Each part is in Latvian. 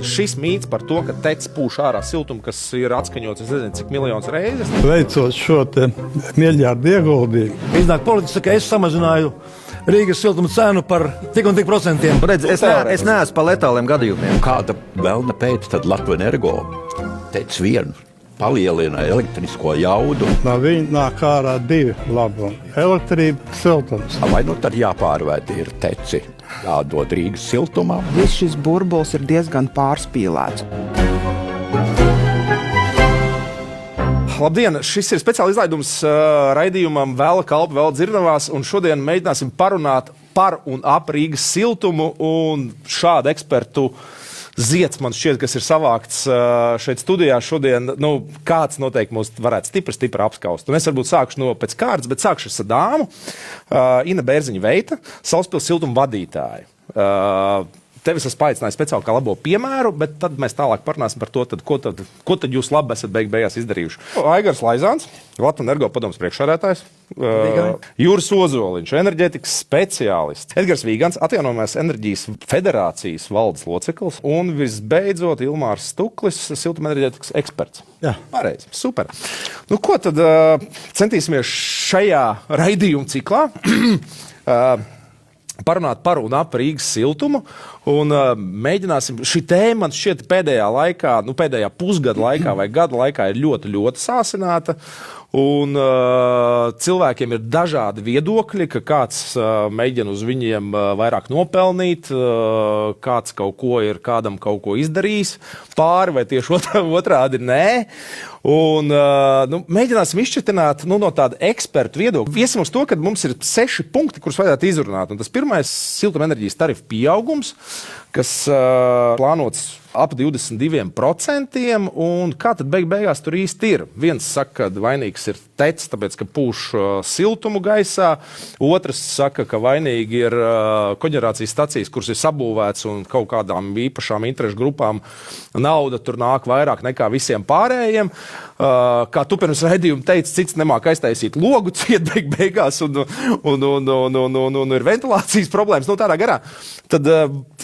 šis mīts par to, ka tec pūš ārā siltumu, kas ir atskaņots, es nezinu, cik miljonus reizes. Veicot šo te miljardu ieguldījumu. Iznāk politiski, ka es samazināju Rīgas siltuma cenu par tik un tik procentiem. Redz, es neesmu par letāliem gadījumiem. Kāda vēlna pēc tad Latvenergo teica vienu. Palielina elektrisko jaudu. No viņa nāk ārā divi labumi - elektrība, siltums. Vai nu tad jāpārvērt ir teci, jādod Rīgas siltumā? Viss šis burbulis ir diezgan pārspīlēts. Labdien! Šis ir speciāls izlaidums raidījumam Vēla kalpa vēl dzirdamās, un šodien mēģināsim parunāt par un ap Rīgas siltumu, un šādu ekspertu ziets man šķiet, kas ir savākts šeit studijā šodien, kāds noteikti mūs varētu stipri apskaust. Un es varbūt sākšu no pēc kārtas, bet sākšu ar dāmu, Ina Bērziņa-Veita, Salaspils siltuma vadītāja. Tevis es paicināju speciāli kā labo piemēru, bet tad mēs tālāk parunāsim par to, ko tad jūs labi esat beigās izdarījuši. Aigars Laizāns, Latvenergo padomes priekšsēdētājs, Juris Ozoliņš, enerģētikas speciālists, Edgars Vīgants, Atjaunojamās enerģijas federācijas valdes loceklis un visbeidzot Ilmārs Stuklis, siltumenerģētikas eksperts. Jā. Pareizi, super. Ko tad centīsimies šajā raidījuma ciklā? Parunāt par un ap Rīgas siltumu, un mēģināsim, šī tēma man šķiet pēdējā laikā, pēdējā pusgada laikā vai gada laikā ir ļoti, ļoti sāsināta, un cilvēkiem ir dažādi viedokļi, ka kāds mēģina uz viņiem vairāk nopelnīt, kāds kaut ko ir kādam kaut ko izdarījis pāri, vai tieši otrādi nē. Un mēģināsim izšķirtināt no tāda ekspertu viedokļa. Viesim uz to, ka mums ir 6 punkti, kurus vajadzētu izrunāt. Un tas pirmais - siltumenerģijas tarifu pieaugums, kas plānots ap 22%, un kā tad beigās tur īsti ir? Viens saka, ka vainīgs ir tec, tāpēc, ka pūš siltumu gaisā, otrs saka, ka vainīgi ir koģenerācijas stacijas, kuras ir sabūvēts un kaut kādām īpašām interešu grupām nauda tur nāk vairāk nekā visiem pārējiem. Kā tu pirms raidījuma teici, cits nemāk aiztaisīt logu ciet beigās un ir ventilācijas problēmas, tādā garā. Tad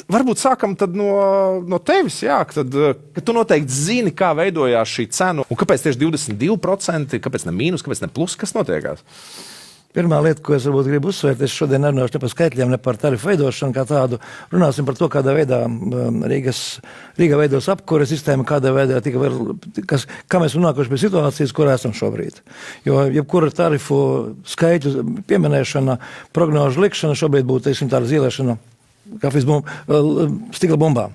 varbūt sākam tad no tevis, jā, ka tu noteikti zini, kā veidojās šī cena un kāpēc tieši 22%, kāpēc ne mīnus, kāpēc ne plus, kas notiekās? Pirmā lieta, ko es varbūt gribu uzsvērt, es šodien nerunāšu ne par skaitļiem, ne par tarifu veidošanu kā tādu. Runāsim par to, kādā veidā Rīga veidos apkures sistēma, kādā veidā kā mēs nonākuši pie situācijas, kurā esam šobrīd. Jo jebkura tarifu skaitļu pieminēšana, prognožu likšana šobrīd būtu, tāda zīlēšana kafijas stikla bumbā.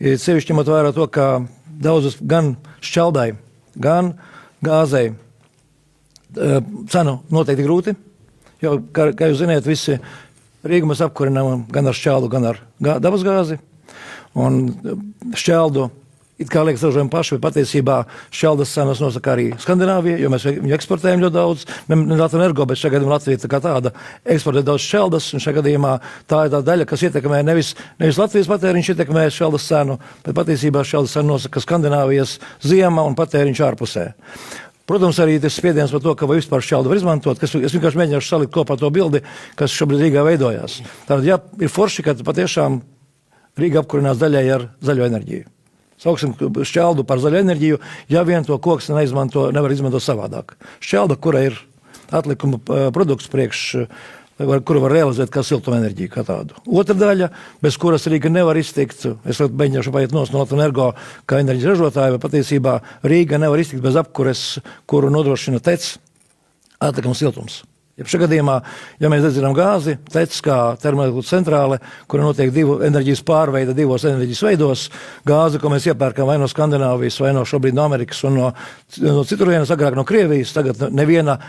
Sevišķi ņemot vērā to, ka daudzus gan šķeldai, gan gāzei cenu noteikti grūti. Jo, kā jūs zināt, visi Rīgu mēs apkurinām gan ar šķeldu, gan ar dabas gāzi. Un šķeldu, it kā liekas ražojam paši, bet patiesībā šķeldas cenas nosaka arī Skandināvija, jo mēs viņu eksportējam ļoti daudz. Ne Latvenergo, bet šajā gadījumā Latvija kā tāda eksportē daudz šķeldas, un šajā gadījumā tā ir tā daļa, kas ietekmē nevis Latvijas patēriņš ietekmē šķeldas cenu, bet patiesībā šķeldas cenu nosaka Skandināvijas ziema un patēriņš ārpusē. Protams, arī tas spiediens par to, ka vai vispār šķeldu var izmantot, es vienkārši mēģināšu salikt kopā to bildi, kas šobrīd Rīgā veidojās. Tātad, jā, ir forši, ka patiešām Rīga apkurinās daļai ar zaļo enerģiju. Sauksim šķeldu par zaļo enerģiju, ja vien to koks nevar izmantot savādāk. Šķelda, kura ir atlikuma produkts kuru var realizēt kā siltumenerģiju kā tādu. Otra daļa, bez kuras Rīga nevar iztikt, es mēģināšu paiet no Latvenergo kā enerģijas ražotāja, bet patiesībā Rīga nevar iztikt bez apkures, kuru nodrošina tec, atlikuma siltums. Šajā gadījumā, ja mēs dedzinām gāzi, tec kā termoelektriskā centrāle, kura notiek enerģijas pārveide divos enerģijas veidos, gāzi, ko mēs iepērkam vai no Skandināvijas, vai no šobrīd no Amerikas un no citurienes, agrāk no Krievijas, tagad neviena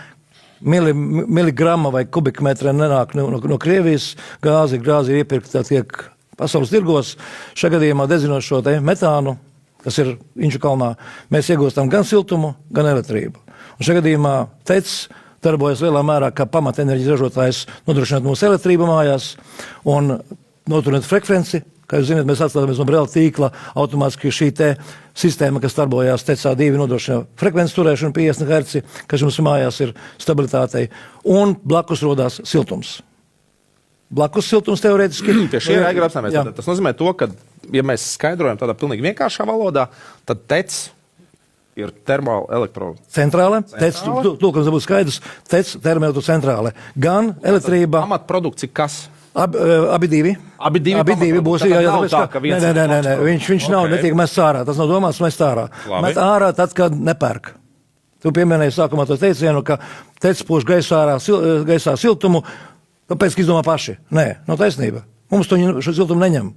miligrama vai kubikmetra nenāk no Krievijas, gāzi ir iepirkta tiek pasaules tirgos. Šajā gadījumā dedzinot šo metānu, kas ir Inču kalnā, mēs iegūstam gan siltumu, gan elektrību. Un šajā gadījumā tec darbojas lielā mērā kā pamata enerģijas ražotājs nodrošināt mūsu elektrību mājās un noturināt frekvenci. Kā jūs zināt, mēs atslēdzamies no Brela tīkla, automātiski šī sistēma, kas darbojās TECA2, nodrošina frekvences turēšanu 50 Hz, kas jums mājās ir stabilitātei, un blakus rodās siltums. Blakus siltums teorētiski. Pie šī raidījuma apstāmies. Tas nozīmē to, ka ja mēs skaidrojam tādā pilnīgi vienkāršā valodā, tad TEC ir termoelektrocentrāle. Centrāle, TEC, tūkums būs skaidrs, TEC termoelektrocentrāle. Gan elektrība. Pamatprodukts ir kas? Abi divi. Abi divi būs. Nav tā, ka viens Nē. Viņš nav, netiek mests ārā. Tas nav domāts mest ārā. Labi. Met ārā tad, kad nepērk. Tu pieminēji sākumā to teicienu, ka TEC pūš gaisā siltumu, kāpēc, ka izdomā paši? Nē, nav taisnība. Mums šo siltumu neņem.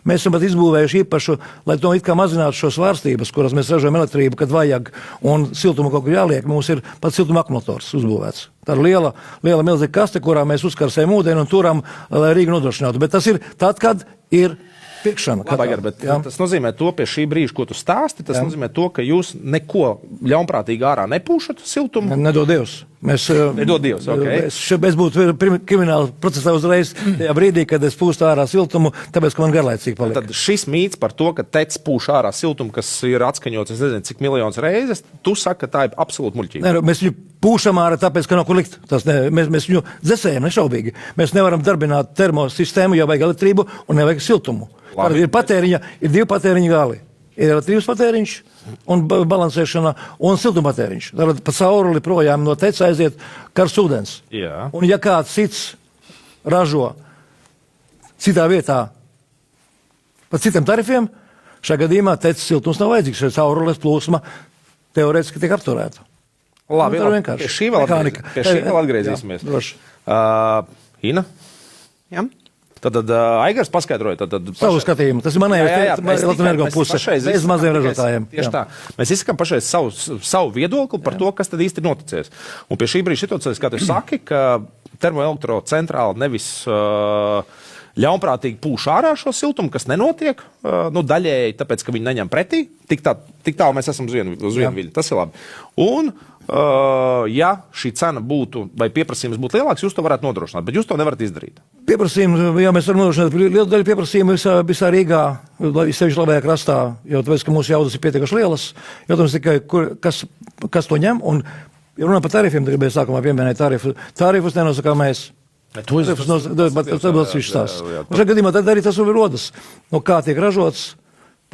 Mēs esam pat izbūvējuši īpašu, lai to it kā mazinātu šo svārstības, kuras mēs ražojam elektrību, kad vajag, un siltumu kaut kur jāliek. Mums ir pat siltuma akumulators uzbūvēts. Tā ir liela milzīga kaste, kurā mēs uzkarsējam ūdeni un turam, lai Rīga nodrošinātu. Bet tas ir tad, kad ir pirkšana. Tas nozīmē to pie šī brīža, ko tu stāsti, tas nozīmē to, ka jūs neko ļaunprātīgi ārā nepūšat siltumu? Nedod Dievs. Nedod Dievs, okay. Es būtu krimināla procesā uzreiz tajā brīdī, kad es pūstu ārā siltumu, tāpēc, ka man garlaicīgi palika. Tad šis mīts par to, ka TEC pūš ārā siltumu, kas ir atskaņots, es nezinu, cik miljonus reizes, tu saki, ka tā ir absolūti muļķība. Nē, mēs viņu pūšam ārā, tāpēc, ka nav kur likt. Mēs viņu dzesējam, nešaubīgi. Mēs nevaram darbināt termosistēmu, jo vajag elektrību un nevajag siltumu. Ir divi patēriņa gali. Ir elektrības patēriņš un balansēšana un siltuma patēriņš. Tātad pa cauruli projām no TEC aiziet karsts ūdens. Jā. Un ja kāds cits ražo citā vietā pa citiem tarifiem, šajā gadījumā TEC siltums nav vajadzīgs, šeit caurules plūsma teorētiski tiek apturēta. Labi, pie šī vēl atgriezīsimies. Ina? Jā. Tad Aigars paskaidroja. Savu skatījumu. Tas ir manējais Latvenergo puse. Bez maziem ražotājiem. Tieši tā. Mēs izsakām pašreiz savu viedokli par to, kas tad īsti ir noticies. Un pie šī brīža situācijas, kā tu saki, ka termoelektrocentrāle nevis ļaunprātīgi pūš ārā šo siltumu, kas nenotiek, daļēji tāpēc, ka viņi neņem pretī. Tik tālu mēs esam uz vienu viļņu. Tas ir labi. Un ja šī cena būtu, vai pieprasījums būtu lielāks, jūs to varētu nodrošināt, bet jūs to nevarat izdarīt. Pieprasījumu, jā, mēs varam nodrošināt lielu daļu pieprasījumu visā Rīgā, sevišķi labajā krastā, jo tāpēc, ka mūsu jaudas ir pietiekuši lielas. Jautājums tikai, kas to ņem, un ja runā par tarifiem, gribēju sākumā pieminēt tarifus nenosakām mēs. Tarifus šajā gadījumā tad arī tas rodas, no kā tiek ražots,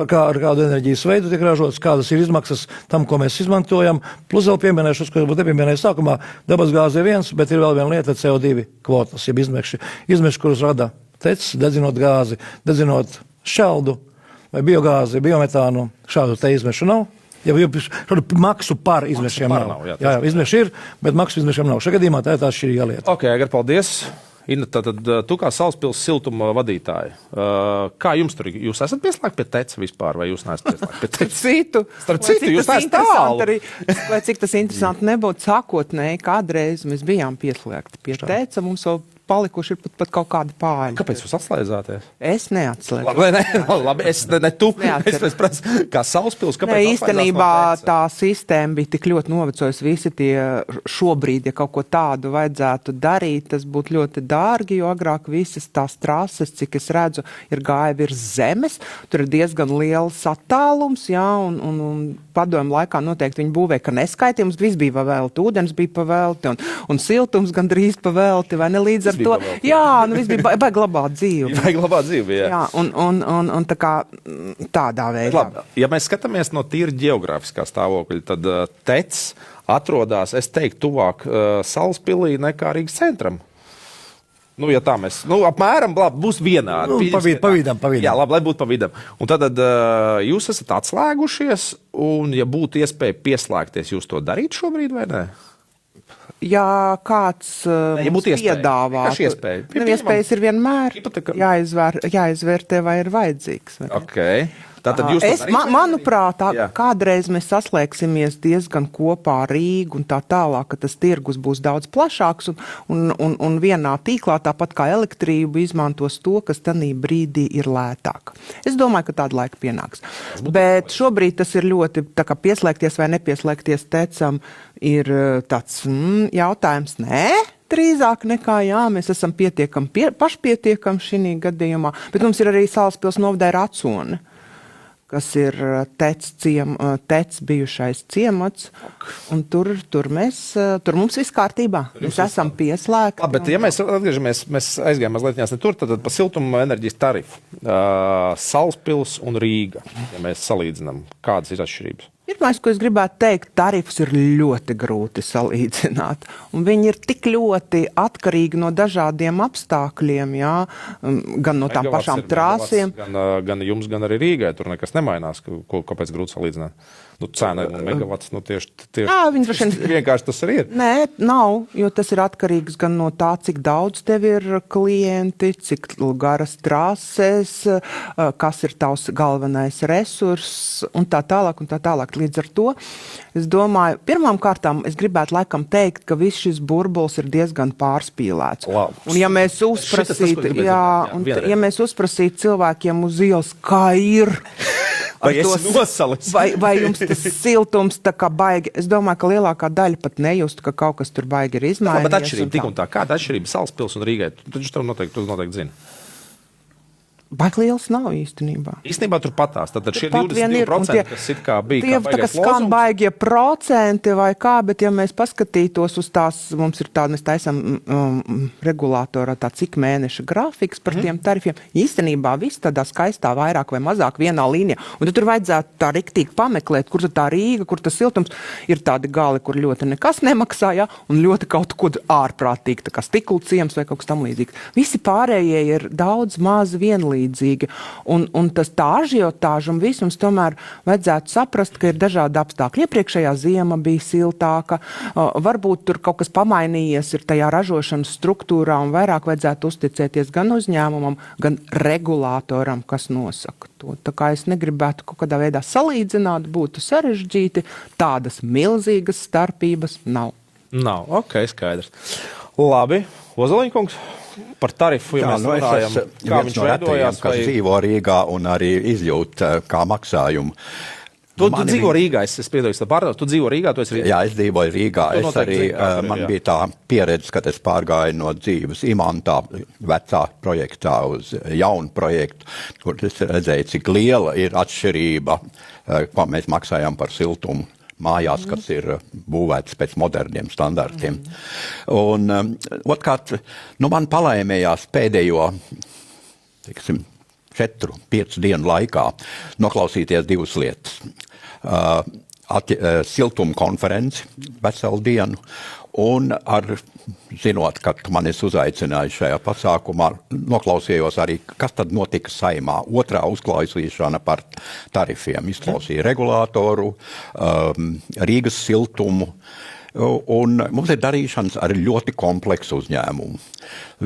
ar kādu enerģijas veidu tiek ražots, kādas ir izmaksas tam, ko mēs izmantojam. Plus vēl pieminēšu, ko varbūt nepieminēju sākumā, dabasgāze ir viens, bet ir vēl viena lieta - CO2 kvotas, jeb izmeši, kurus rada TEC, dedzinot gāzi, dedzinot šķeldu vai biogāzi, biometānu. Šādu te izmešu nav. Ja šādu maksu par izmešiem nav. Jā, izmeši ir, bet maksu izmešiem nav. Šajā gadījumā tā ir tā šķirīga lieta. Ok, Agar, paldies. Ina, tad tu kā Salaspils siltuma vadītāja, kā jums tur, jūs esat pieslēgti pie TEC vispār, vai jūs neesat pieslēgti pie TEC? Starp citu, jūs esat tālu. Lai cik tas interesanti nebūtu, sākotnēji kādreiz mēs bijām pieslēgti pie TEC, mums vēl palikuši ir pat kaut kādi pāļi. Kāpēc jūs atslēdzāties? Es neatslēdzu. Labi, ne tu. Es prasu, kā Salaspils, kāpēc īstenībā tā sistēma bija tik ļoti novecojusi. Visi tie šobrīd, ja kaut ko tādu vajadzētu darīt, tas būtu ļoti dārgi, jo agrāk visas tās trases, cik es redzu, ir gāja virs zemes. Tur ir diezgan liels attālums, jā, un padomu laikā noteikti viņi būvēja, ka neskaitījums, viss bija pavēlti, ūdens bija pavēlti, un siltums gandrīz pavēlti, vai ne līdz ar to. Jā, viss bija baigi labāt dzīvi. Baigi labāt dzīvi, jā. Jā, un tā kā tādā veidā. Labi, ja mēs skatāmies no tīri ģeogrāfiskā stāvokļa, tad TEC atrodas, es teiktu, tuvāk Salaspilī nekā Rīgas centram. Ja tā mēs, apmēram, būs vienādi. Pa vidam. Jā, labi, lai būtu pa vidam. Un tad jūs esat atslēgušies, un ja būtu iespēja pieslēgties, jūs to darīt šobrīd vai ne? Ja kāds piedāvā, iespējas ir vienmēr jāizvērtē, vai ir vajadzīgs. Okay. Tātad jūs manuprāt, kādreiz mēs saslēgsimies diezgan kopā ar Rīgu un tā tālāk, ka tas tirgus būs daudz plašāks un vienā tīklā, tāpat kā elektrību, izmantos to, kas tanī brīdī ir lētāk. Es domāju, ka tāda laika pienāks. Bet šobrīd tas ir ļoti, tā kā pieslēgties vai nepieslēgties TECam, ir tāds jautājums, nē? Drīzāk nekā jā, mēs esam pašpietiekami šī gadījumā, bet mums ir arī Salaspils novadē Racone, kas ir tec bijušais ciemats, un tur mums viss kārtībā. Mēs esam pieslēgti. Bet, ja mēs atgriežamies, mēs aizgājām mazliet ne tur, tad pa siltuma enerģijas tarifu. Salaspils un Rīga, ja mēs salīdzinām, kādas ir atšķirības? Pirmais, ko es gribētu teikt, tarifus ir ļoti grūti salīdzināt. Un viņi ir tik ļoti atkarīgi no dažādiem apstākļiem, jā, gan no tām pašām trāsiem. Gan jums, gan arī Rīgai tur nekas nemainās, kāpēc grūti salīdzināt. Cena un megavats, tieši Jā, vienkārši tas arī ir. Nē, nav, jo tas ir atkarīgs gan no tā, cik daudz tev ir klienti, cik garas trāses, kas ir tavs galvenais resurss un tā tālāk un tā tālāk. Līdz ar to, es domāju, pirmām kārtām es gribētu laikam teikt, ka viss šis burbulis ir diezgan pārspīlēts. Wow. Un ja mēs uzprasītu cilvēkiem uz ielas, kā ir, vai jums tas siltums tā kā baigi, es domāju, ka lielākā daļa pat nejustu, ka kaut kas tur baigi ir izmainījies. Bet atšķirība tik un tā, kāda atšķirība Salaspils un Rīgai? Taču tev noteikti zina. Baigi liels nav īstenībā. Īstenībā tur patās. Tad šie Pat 22%, kas it kā bija kā skan baigie procenti vai kā, bet ja mēs paskatītos uz tās, mums ir tāda, mēs taisam regulātorā tā cik mēneša grafiks par tiem tarifiem. Īstenībā viss tādā skaistā vairāk vai mazāk vienā līnijā. Un tad tur vajadzētu tā riktīgi pameklēt, kur tā Rīga, kur tas siltums. Ir tādi gali, kur ļoti nekas nemaksā, ja, un ļoti kaut ko ārprātīgi, tā kā stiklu ciems vai kaut kas tam līdzīgs. Visi pārējie ir daudz maz vienlīdzīgi. Un tas tā ažiotāža un viss mums tomēr vajadzētu saprast, ka ir dažādi apstākļi. Iepriekšējā ziema bija siltāka, varbūt tur kaut kas pamainījies ir tajā ražošanas struktūrā un vairāk vajadzētu uzticēties gan uzņēmumam, gan regulātoram, kas nosaka to. Tā kā es negribētu kaut kādā veidā salīdzināt, būtu sarežģīti, tādas milzīgas starpības nav. Nav, ok, skaidrs. Labi, Ozoliņkungs, par tarifu, ja mēs runājam, kā viņš veidojās, kas dzīvo Rīgā un arī izjūt kā maksājumu. Tu dzīvo Rīgā, es piedalījos tā pārdot, tu dzīvo Rīgā, tu esi Rīgā? Jā, es dzīvoju Rīgā, man bija tā pieredze, kad es pārgāju no dzīves Imantā, vecā projektā uz jaunu projektu, kur es redzēju, cik liela ir atšķirība, ko mēs maksājām par siltumu mājās, kas ir būvētas pēc moderniem standartiem. Un otrkārt, man palaimējās pēdējo, 4-5 dienu laikā noklausīties divas lietas. Siltuma konferenci veselu dienu, un zinot, ka man esi uzaicinājis šajā pasākumā, noklausījos arī, kas tad notika Saimā. Otrā uzklausīšana par tarifiem. Izklausīja regulātoru, Rīgas siltumu, un mums ir darīšanas ar ļoti kompleksu uzņēmumu.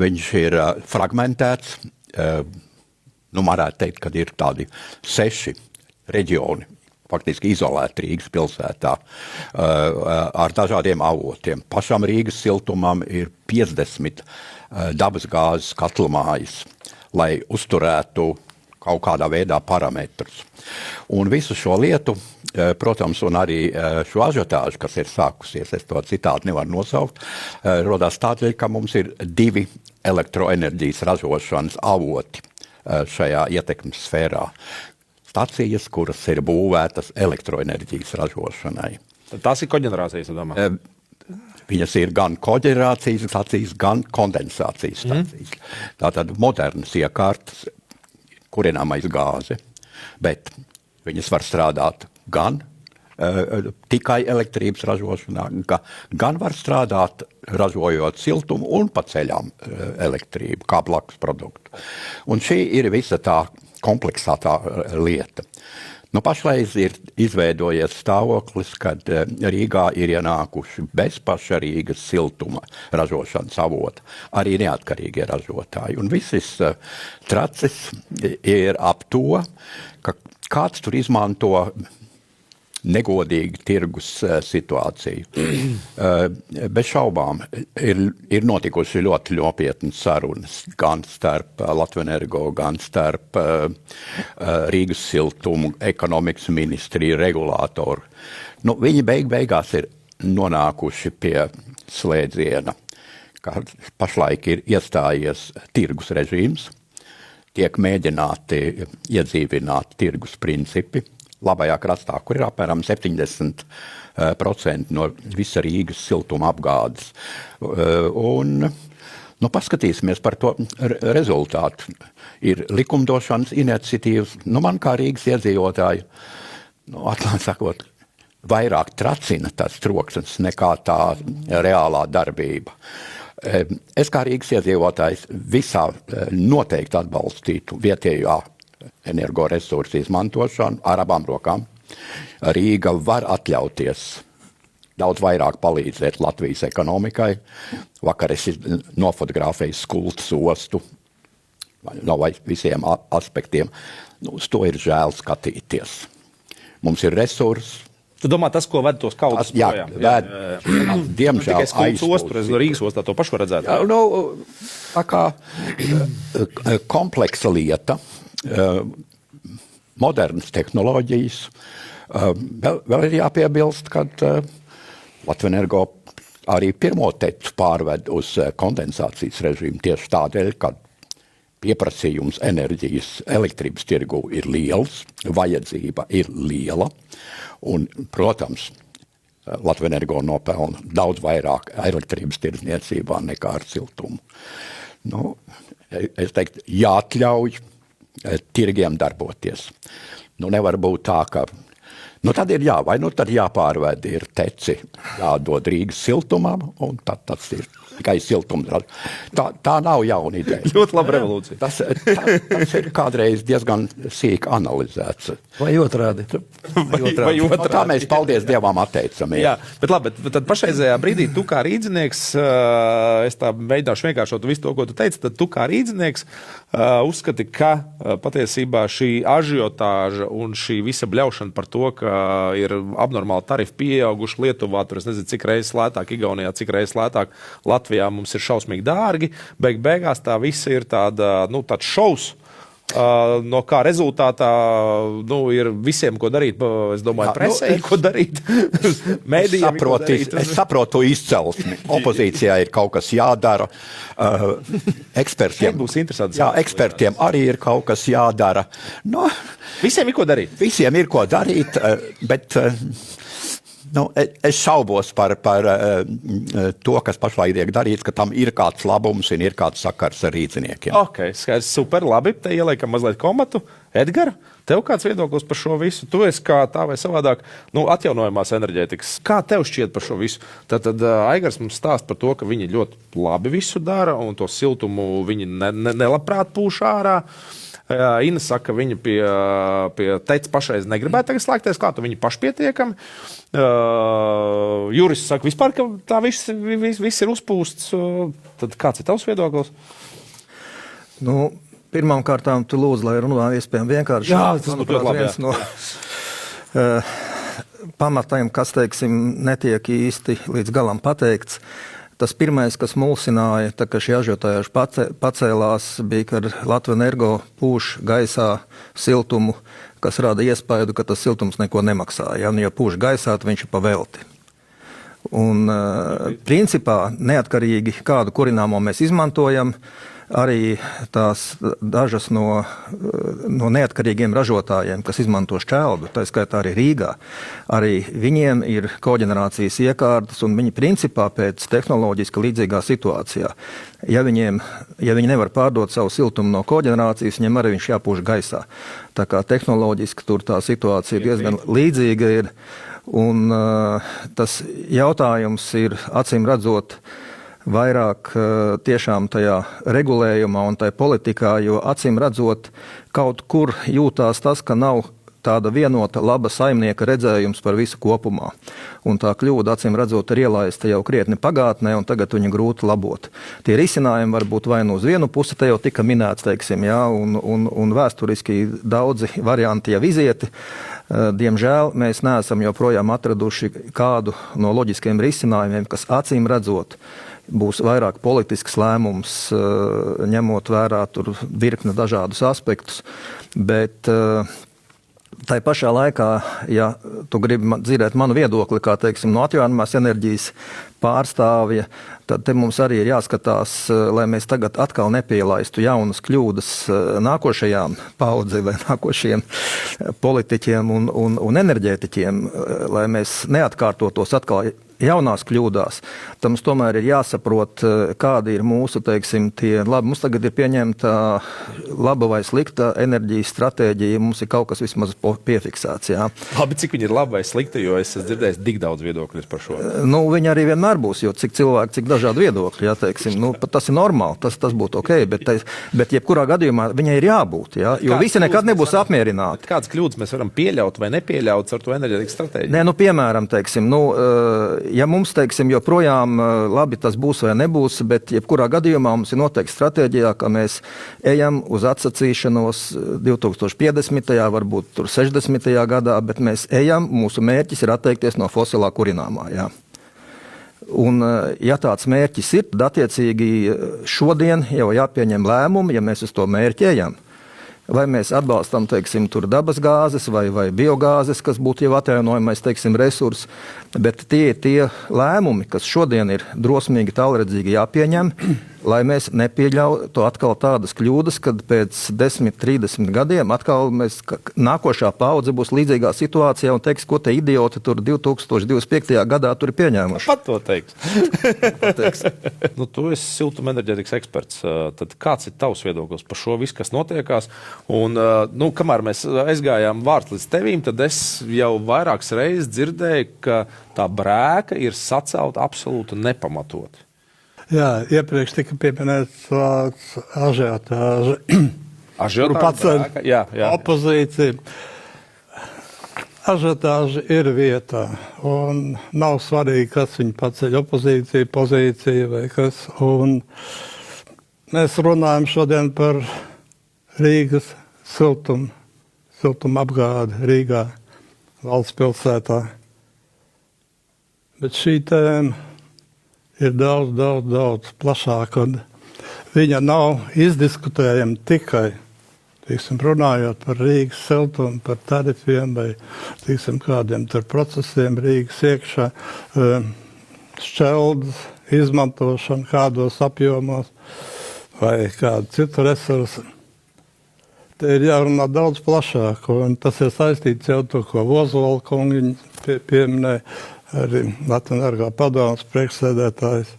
Viņš ir fragmentēts, varētu teikt, kad ir tādi 6 reģioni, faktiski izolēti Rīgas pilsētā ar dažādiem avotiem. Pašam Rīgas siltumam ir 50 dabasgāzes katlamājas, lai uzturētu kaut kādā veidā parametrus. Un visu šo lietu, protams, un arī šo ažiotāžu, kas ir sākusies, es to citādi nevaru nosaukt, rodās tādēļ, ka mums ir 2 elektroenerģijas ražošanas avoti šajā ietekmes sfērā. Stacijas, kuras ir būvētas elektroenerģijas ražošanai. Tās ir koģenerācijas, domā? Viņas ir gan koģenerācijas stacijas, gan kondensācijas stacijas. Tātad modernas iekārtas, kurināmais gāze, bet viņas var strādāt gan tikai elektrības ražošanā, gan var strādāt ražojot siltumu un pa ceļām elektrību kā blakus produktu. Un šī ir visa tā kompleksā tā lieta. Pašreiz ir izveidojies stāvoklis, kad Rīgā ir ienākuši bez paša Rīgas siltuma ražošanas avota arī neatkarīgie ražotāji. Un viss tracis ir ap to, ka kāds tur izmanto negodīgi tirgus situāciju. Bez šaubām ir notikuši ļoti nopietnas sarunas gan starp Latvenergo, gan starp Rīgas siltumu, ekonomikas ministriju, regulātoru. Viņi beigās ir nonākuši pie slēdziena, ka pašlaik ir iestājies tirgus režīms. tiek mēģināti iedzīvināt tirgus principi labajā krastā, kur ir apmēram 70% no visa Rīgas siltuma apgādes. Un paskatīsimies par to rezultātu. Ir likumdošanas iniciatīvas, man kā Rīgas iedzīvotāju, atklāt sakot, vairāk tracina tas troksnis nekā tā reālā darbība. Es kā Rīgas iedzīvotājs visā noteikti atbalstītu vietējā energoresursu izmantošanu ar abām rokām. Rīga var atļauties daudz vairāk palīdzēt Latvijas ekonomikai. Vakar es nofotografēju Skultas ostu no visiem aspektiem. Uz to ir žēl skatīties. Mums ir resursi. Tu domā, tas, ko ved tos kautus projām? Diemžēl aizpūst. Rīgas ostā to pašu var redzēt. Tā kā kompleksa lieta, modernas tehnoloģijas. Vēl ir jāpiebilst, ka Latvenergo arī pirmo tecu pārved uz kondensācijas režīmu tieši tādēļ, ka pieprasījums enerģijas elektrības tirgu ir liels, vajadzība ir liela, un, protams, Latvenergo nopelna daudz vairāk elektrības tirdzniecībā nekā ar siltumu. Es teiktu, jāatļauj tirgiem darboties. Nevar būt tā, ka tad ir tad jāpārvēd ir teci, jādod Rīgas siltumam, un tad tas ir tikai siltums. Tā nav jauna ideja. Ļoti laba revolūcija. Tas ir kādreiz diezgan sīk analizēts. Vai otrādi? Tā mēs, paldies Dievam, atteicamies. Jā, bet labi, bet tad pašreizējā brīdī tu kā rīdzinieks, es tā mēģināšu vienkāršot visu to, ko tu teici, tad tu kā rīdzinieks uzskati, ka patiesībā šī ažiotāža un šī visa bļaušana par to, ka ir abnormāli tarifi pieauguši Lietuvā, tur es nezinu, cik reizes lētāk, Igaunijā, cik reizes lētāk, Latvijā mums ir šausmīgi dārgi, beigās tā visa ir tāds šovs, no kā rezultātā ir visiem, ko darīt, es domāju, presē ir ko darīt, mēdījiem ir ko darīt. Es saprotu izcelsmi. Opozīcijā ir kaut kas jādara, ekspertiem arī ir kaut kas jādara. Visiem ir ko darīt. Visiem ir ko darīt, bet es šaubos par to, kas pašlaik tiek darīts, ka tam ir kāds labums un ir kāds sakars ar rīdziniekiem. Ok, skaidrs, super, labi, te ieliekam mazliet komatu. Edgar, tev kāds viedoklis par šo visu? Tu esi kā tā vai savādāk, atjaunojamās enerģētikas. Kā tev šķiet par šo visu? Tad Aigars mums stāst par to, ka viņi ļoti labi visu dara un to siltumu viņi nelabprāt pūš ārā. Ina saka, viņa pie teica pašreiz negribētu tagad slēgties klāt, viņi pašpietiekami. Juris saka vispār, ka tā viss ir uzpūsts. Tad kāds ir tavs viedoklis? Pirmām kārtām tu lūdzu, lai runā iespējami vienkārši. Jā, tas būtu ļoti labi. Viens no pamatiem, kas, netiek īsti līdz galam pateikts. Tas pirmais, kas mulsināja, tā kā šī ažiotāža pacēlās, bija, kad Latvenergo pūš gaisā siltumu, kas rada iespaidu, ka tas siltums neko nemaksā. Ja pūš gaisā, tad viņš ir pavelti. Un principā neatkarīgi kādu kurināmo mēs izmantojam, arī tās dažas no neatkarīgiem ražotājiem, kas izmanto šķeldu, tā skaitā arī Rīgā, arī viņiem ir koģenerācijas iekārtas, un viņi principā pēc tehnoloģiski līdzīgā situācijā. Ja viņi nevar pārdot savu siltumu no koģenerācijas, viņiem arī viņš jāpūš gaisā. Tā kā tehnoloģiski tur tā situācija diezgan līdzīga ir, un tas jautājums ir acīm redzot vairāk tiešām tajā regulējumā un tajā politikā, jo acīm redzot kaut kur jūtās tas, ka nav tāda vienota laba saimnieka redzējums par visu kopumā. Un tā kļūda acīm redzot ir ielaista jau krietni pagātnē, un tagad viņu grūti labot. Tie risinājumi var būt vai uz vienu pusi, te jau tika minēts, un vēsturiski daudzi varianti jau izieti. Diemžēl mēs neesam joprojām atraduši kādu no loģiskiem risinājumiem, kas acīm redzot būs vairāk politisks lēmums, ņemot vērā tur virkne dažādus aspektus, bet tai pašā laikā, ja tu gribi dzirdēt manu viedokli, kā teiksim, no atjaunojamās enerģijas pārstāvja, tad te mums arī ir jāskatās, lai mēs tagad atkal nepielaistu jaunas kļūdas nākošajām paudzēm vai nākošajiem politiķiem un enerģētiķiem, lai mēs neatkārtotos atkal jaunās kļūdās. Tam mums tomēr ir jāsaprot, kādi ir mūsu, teiksim, mums tagad ir pieņemta laba vai slikta enerģijas stratēģija, mums ir kaut kas vismaz piefiksēts, jā. Labi, cik viņi ir labi vai slikti, jo es esmu dzirdējis tik daudz viedokļus par šo. Nu, viņi arī vienmēr būs, jo cik cilvēki, cik dažādi viedokļi, jā, teiksim, nu, tas ir normāli, tas būtu ok, bet jebkurā gadījumā viņai ir jābūt, jā, jo visi nekad nebūs apmierināti. Kādas kļūdas mēs varam pieļaut vai nepieļaut ar to enerģētikas stratēģiju? Nē, nu, piemēram, teiksim, ja mums, teiksim, joprojām labi tas būs vai nebūs, bet jebkurā gadījumā mums ir noteikti stratēģijā, ka mēs ejam uz atsacīšanos 2050. varbūt tur 60. gadā, bet mēs ejam, mūsu mērķis ir atteikties no fosilā kurināmā, jā. Un, ja tāds mērķis ir, tad attiecīgi šodien jau jāpieņem lēmumi, ja mēs uz to mērķi ejam. Vai mēs atbalstam, teiksim, tur dabas gāzes vai biogāzes, kas būtu jau atjaunojamais, teiksim, resurs, bet tie lēmumi, kas šodien ir drosmīgi, tālredzīgi jāpieņem, lai mēs nepieļautu atkal tādas kļūdas, kad pēc 10, 30 gadiem atkal nākošā paudze būs līdzīgā situācijā un teiks, ko te idioti tur 2025. gadā tur ir pieņēmuši. Pat to teiks. Nu, tu esi siltumenerģētikas eksperts. Tad kāds ir tavs viedoklis par šo visu, kas notiekās? Un, nu, kamēr mēs aizgājām vārds līdz tevīm, tad es jau vairākas reizes dzirdēju, ka tā brēka ir sacelta absolūti nepamatot. Jā, iepriekš tika pieminēts ažiotāža. Ažiotāža? Jā. Opozīcija. Ažiotāža ir vietā, un nav svarīgi, kas viņa paceļ opozīciju, pozīciju vai kas. Un mēs runājam šodien par Rīgas siltuma apgādi Rīgā, valsts pilsētā. Bet šī tēma ir daudz plašāka, un viņa nav izdiskutējama tikai, teiksim, runājot par Rīgas siltumu, par tarifiem vai, teiksim, kādiem tur procesiem Rīgas iekšā, šķeldas izmantošana kādos apjomos vai kādu citu resursu. Te ir jārunā daudz plašāk, un tas ir saistīts jau to, ko Ozola kungi pieminēja, arī Latvijas Energo padomes priekšsēdētājs.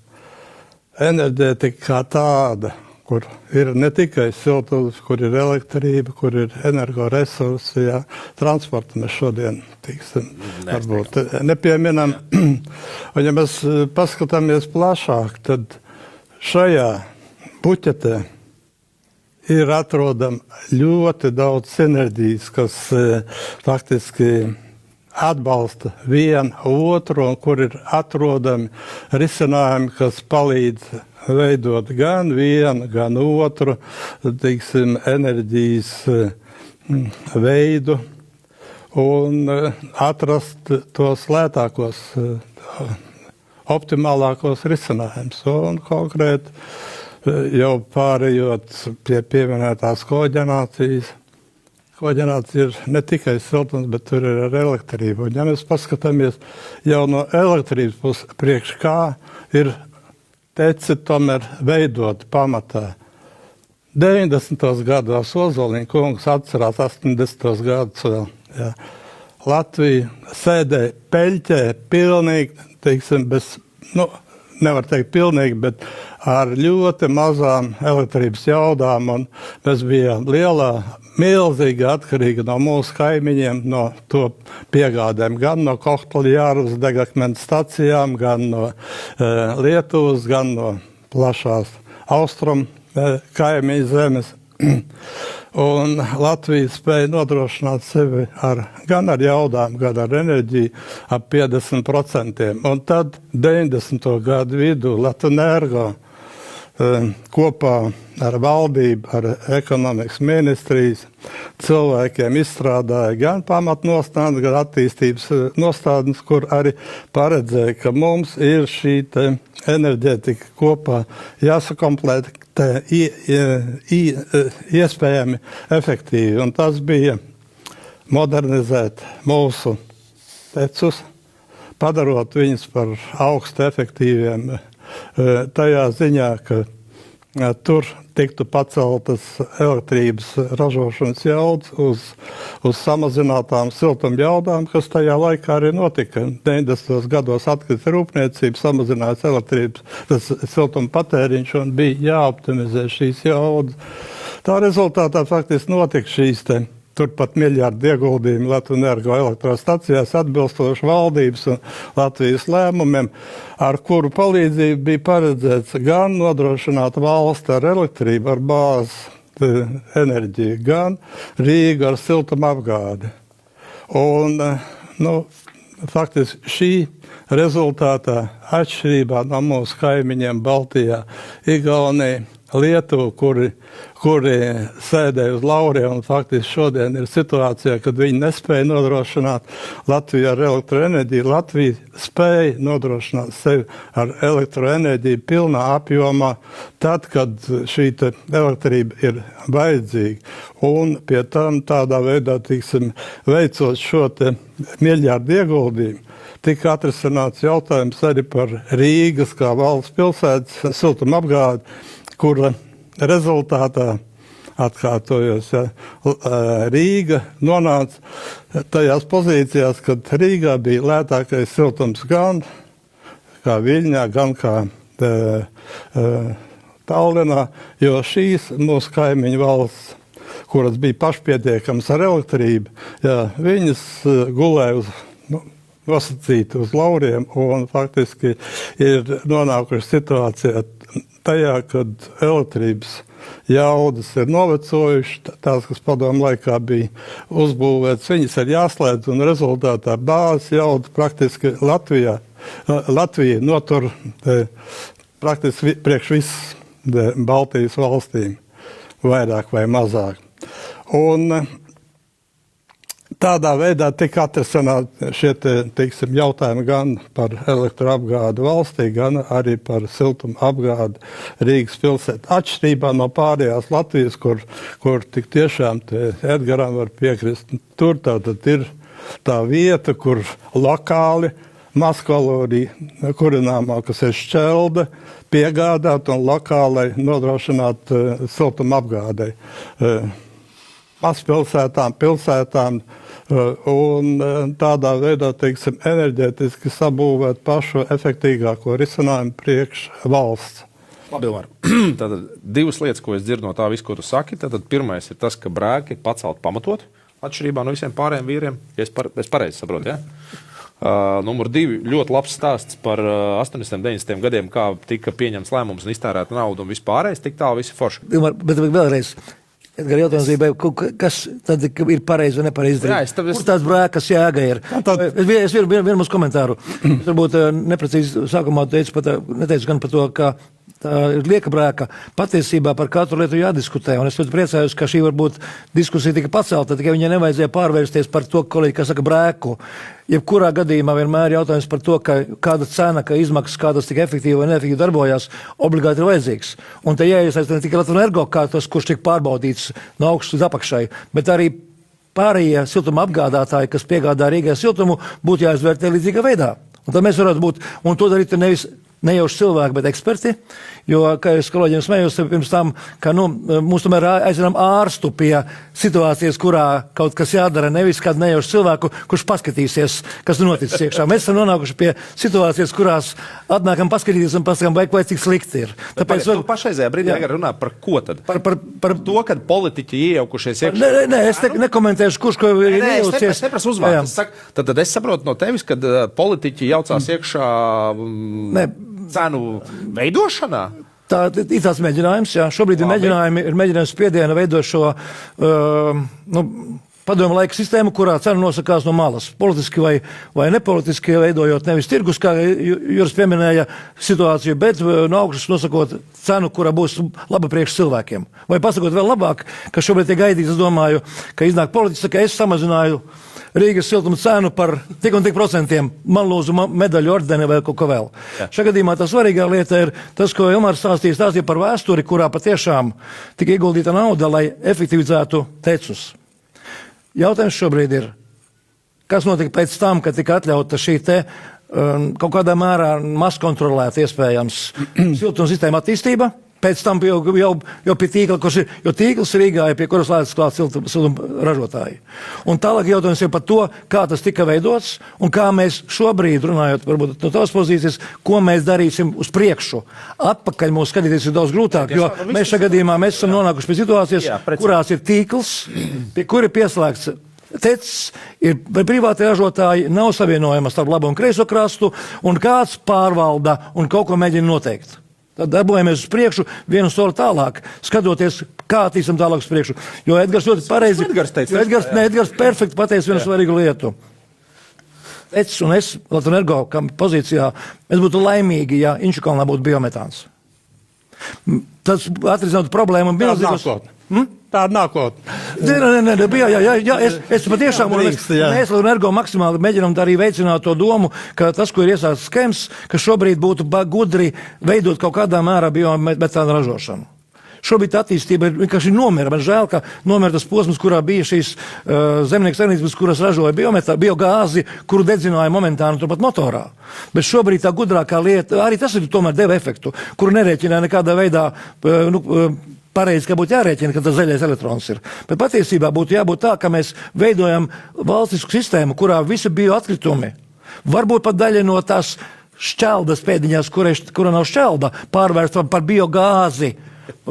Enerģētika kā tāda, kur ir ne tikai siltums, kur ir elektrība, kur ir energoresursi, jā, transporta mēs šodien, tiksim, varbūt nepieminam. Un ja mēs paskatāmies plašāk, tad šajā buķetē ir atrodam ļoti daudz enerģijas, kas faktiski atbalsta vienu otru, un kur ir atrodami risinājumi, kas palīdz veidot gan vienu, gan otru, teiksim, enerģijas veidu un atrast tos lētākos, optimālākos risinājumus. Un konkrēti jau pārējot pie pieminētās koģenerācijas. Koģenerācija ir ne tikai siltums, bet tur ir arī elektrība. Un ja mēs paskatāmies jau no elektrības puses priekš, kā ir teci tomēr veidot pamatā. 90. gados Ozoliņa kungs atcerās 80. gadus vēl. Jā. Latvija sēdēja peļķē pilnīgi, teiksim, bez, nevar teikt pilnīgi, bet ar ļoti mazām elektrības jaudām, un mēs bijām milzīgi atkarīgi no mūsu kaimiņiem, no to piegādēm, gan no Kohteļjāras degakmens stacijām, gan no Lietuvas, gan no plašās austrumu kaimiņu zemes. Un Latvija spēja nodrošināt sevi gan ar jaudām, gan ar enerģiju ap 50%. Un tad 90. gadu vidū Latvijas Energo kopā ar valdību, ar ekonomikas ministrijas cilvēkiem izstrādāja gan pamatnostādnes, gan attīstības nostādnes, kur arī paredzēja, ka mums ir šī enerģētika kopā jāsakomplektē iespējami efektīvi. Un tas bija modernizēt mūsu tecus, padarot viņus par augstu efektīviem tajā ziņā, ka tur tiktu paceltas elektrības ražošanas jaudas uz samazinātām siltuma jaudām, kas tajā laikā arī notika. 90. gados atkrita rūpniecība, samazinājās elektrības, tas siltuma patēriņš un bija jāoptimizē šīs jaudas. Tā rezultātā faktiski notika šīs turpat miljardu ieguldījumi Latvijas energoelektrostacijās atbilstoši valdības un Latvijas lēmumiem, ar kuru palīdzību bija paredzēts gan nodrošināt valsti ar elektrību, ar bāzes enerģiju, gan Rīgu ar siltuma apgādi. Un, faktiski šī rezultātā atšķirībā no mūsu kaimiņiem Baltijā, Igaunija, Lietuva, kuri sēdēja uz lauriem un faktiski šodien ir situācijā, kad viņi nespēja nodrošināt Latviju ar elektroenerģiju. Latvija spēja nodrošināt sevi ar elektroenerģiju pilnā apjomā tad, kad šī elektrība ir vajadzīga. Un pie tam tādā veidā, veicot šo miljardu ieguldījumu, tika atrisināts jautājums arī par Rīgas kā valsts pilsētas siltuma apgādi, kura rezultātā, atkārtojos, Rīga nonāca tajās pozīcijās, kad Rīgā bija lētākais siltums gan kā Viļņā, gan kā Tallinā, jo šīs mūsu kaimiņu valsts, kuras bija pašpietiekams ar elektrību, viņas gulēja nosacīti uz lauriem un faktiski ir nonākuši situācijā tajā, kad elektrības jaudas ir novecojušas, tās, kas padomu laikā bija uzbūvētas, viņas ir jāslēdz un rezultātā bāzes jauda praktiski Latvija notur praktiski priekš visas Baltijas valstīm, vairāk vai mazāk. Un tādā veidā tika atrisināti šie jautājumi gan par elektroapgādi valstī, gan arī par siltuma apgādi Rīgas pilsētā. Atšķirībā no pārējās Latvijas, kur tik tiešām Edgaram var piekrist, tur tātad ir tā vieta, kur lokāli mazkaloriju kurināmā, kas ir šķelde, piegādāt un lokālai nodrošināt siltuma apgādai. Mazpilsētām, pilsētām un tādā veidā, enerģētiski sabūvēt pašu efektīgāko risinājumu priekš valsts. Labi, Ilmar. Tātad divas lietas, ko es dzirdu no tā visu, ko tu saki. Tātad pirmais ir tas, ka brēki ir pacelt pamatot, atšķirībā no visiem pārējiem vīriem, ja es pareizi saprotu, ja? Numur 2, ļoti labs stāsts par 80. 90. gadiem, kā tika pieņemts lēmums un iztērēta nauda un vispārējais, tik tālu visi forši. Bet vēlreiz, Edgar, jautājums bija, kas tad ir pareizi vai nepareizi darīt? Kur tās brēkas jēga ir? Es vienu mūsu komentāru. Es varbūt neprecīzi sākumā neteicu gan par to, ka tā ir lieka brēka. Patiesībā par katru lietu jādiskutē, un es ļoti priecājos, ka šī varbūt diskusija tika pacelta, tikai viņai nevajadzēja pārvērsties par to, kolēģi, kas saka brēku. Jebkurā gadījumā vienmēr jautājums par to, ka kāda cena, ka izmaksas, kādas tik efektīvi vai neefektīvi darbojās, obligāti ir vajadzīgs. Un te jāiesaist ne tikai Latvijas energo kā tas, kurš tiek pārbaudīts no augšas uz apakšai, bet arī pārējie siltuma apgādātāji, kas piegādā Rīgai siltumu, būtu jāizvērtē līdzīgā veidā. Un tad mēs varētu būt, un to darīt nevis nejauši cilvēki, bet eksperti, jo, kā es kolēģiem smējos pirms tam, ka mūs tomēr aizinām ārstu pie situācijas, kurā kaut kas jādara, nevis kādu nejauši cilvēku, kurš paskatīsies, kas noticis iekšā. Mēs esam nonākuši pie situācijas, kurās atnākam paskatīties un pasakām, vai cik slikti ir. Tāpēc pašreizējā brīdī runā par ko tad? Par to, kad politiķi iejaukušies iekšā. Nē, es nekomentēšu, kurš ko ir iejaucies. Es neprasu uzvārdu. Tad es saprotu no tevis, kad politiķi jaucās iekšā cenu veidošanā? Tā ir tāds mēģinājums, jā. Šobrīd ir mēģinājums spiediena veidot šo padomu laika sistēmu, kurā cena nosakās no malas. Politiski vai nepolitiski veidojot nevis tirgus, kā Juris pieminēja situāciju, bet no augšas nosakot cenu, kura būs laba priekš cilvēkiem. Vai pasakot vēl labāk, ka šobrīd tiek gaidīts, es domāju, ka iznāk politiķis, ka es samazināju Rīgas siltuma cenu par tik un tik procentiem, man lūdzu medaļu ordeni vai kaut ko vēl. Šajā gadījumā tā svarīgā lieta ir tas, ko Ilmars stāstīja par vēsturi, kurā patiešām tika ieguldīta nauda, lai efektivizētu tecus. Jautājums šobrīd ir, kas notika pēc tam, kad tika atļauta šī te kaut kādā mērā maskontrolēta iespējams siltuma sistēma attīstība. Pēc tam jau pie tīkla, jo tīkls Rīgā ir pie kuras lētas klāt siltuma ražotāji. Un tālāk jautājums ir par to, kā tas tika veidots un kā mēs šobrīd, runājot varbūt no tavas pozīcijas, ko mēs darīsim uz priekšu. Atpakaļ mūs skatīties ir daudz grūtāk, jo mēs šajā gadījumā mēs esam nonākuši pie situācijas, kurās ir tīkls, pie kura ir pieslēgts tecis, ir privāti ražotāji, nav savienojama starp labo un kreiso krastu, un kāds pārvalda un kaut ko mēģina noteikt. Tad darbojamies uz priekšu, vienu soli tālāk, skatoties, kā attīstam tālāk uz priekšu. Jo Edgars ļoti pareizi, Edgars perfekti pateica vienu svarīgu lietu. Tecis un es, Latvenergo pozīcijā, mēs būtu laimīgi, ja Inčukalnā būtu biometāns. Tas atrisinātu problēmu. Tāda nākotne. Es patiešām, mēs Latvenergo maksimāli mēģinām arī veicināt to domu, ka tas, ko ir iesākts Kems, ka šobrīd būtu gudri veidot kaut kādā mērā biometāna ražošanu. Šobrīd attīstība ir vienkārši nomira. Man žēl, ka nomira tas posms, kurā bija šīs zemnieku saimniecības, kuras ražoja biogāzi, kuru dedzināja momentāni turpat motorā. Bet šobrīd tā gudrākā lieta, arī tas ir tomēr deva efektu, kuru nerēķināja nekādā veidā, pareizi, ka būtu jārēķina, ka tas zaļais elektrons ir. Bet patiesībā būtu jābūt tā, ka mēs veidojam valstisku sistēmu, kurā visi bioatkritumi, varbūt pat daļa no tās šķeldas pēdiņās, kura nav šķelda, pārvērst par biogāzi,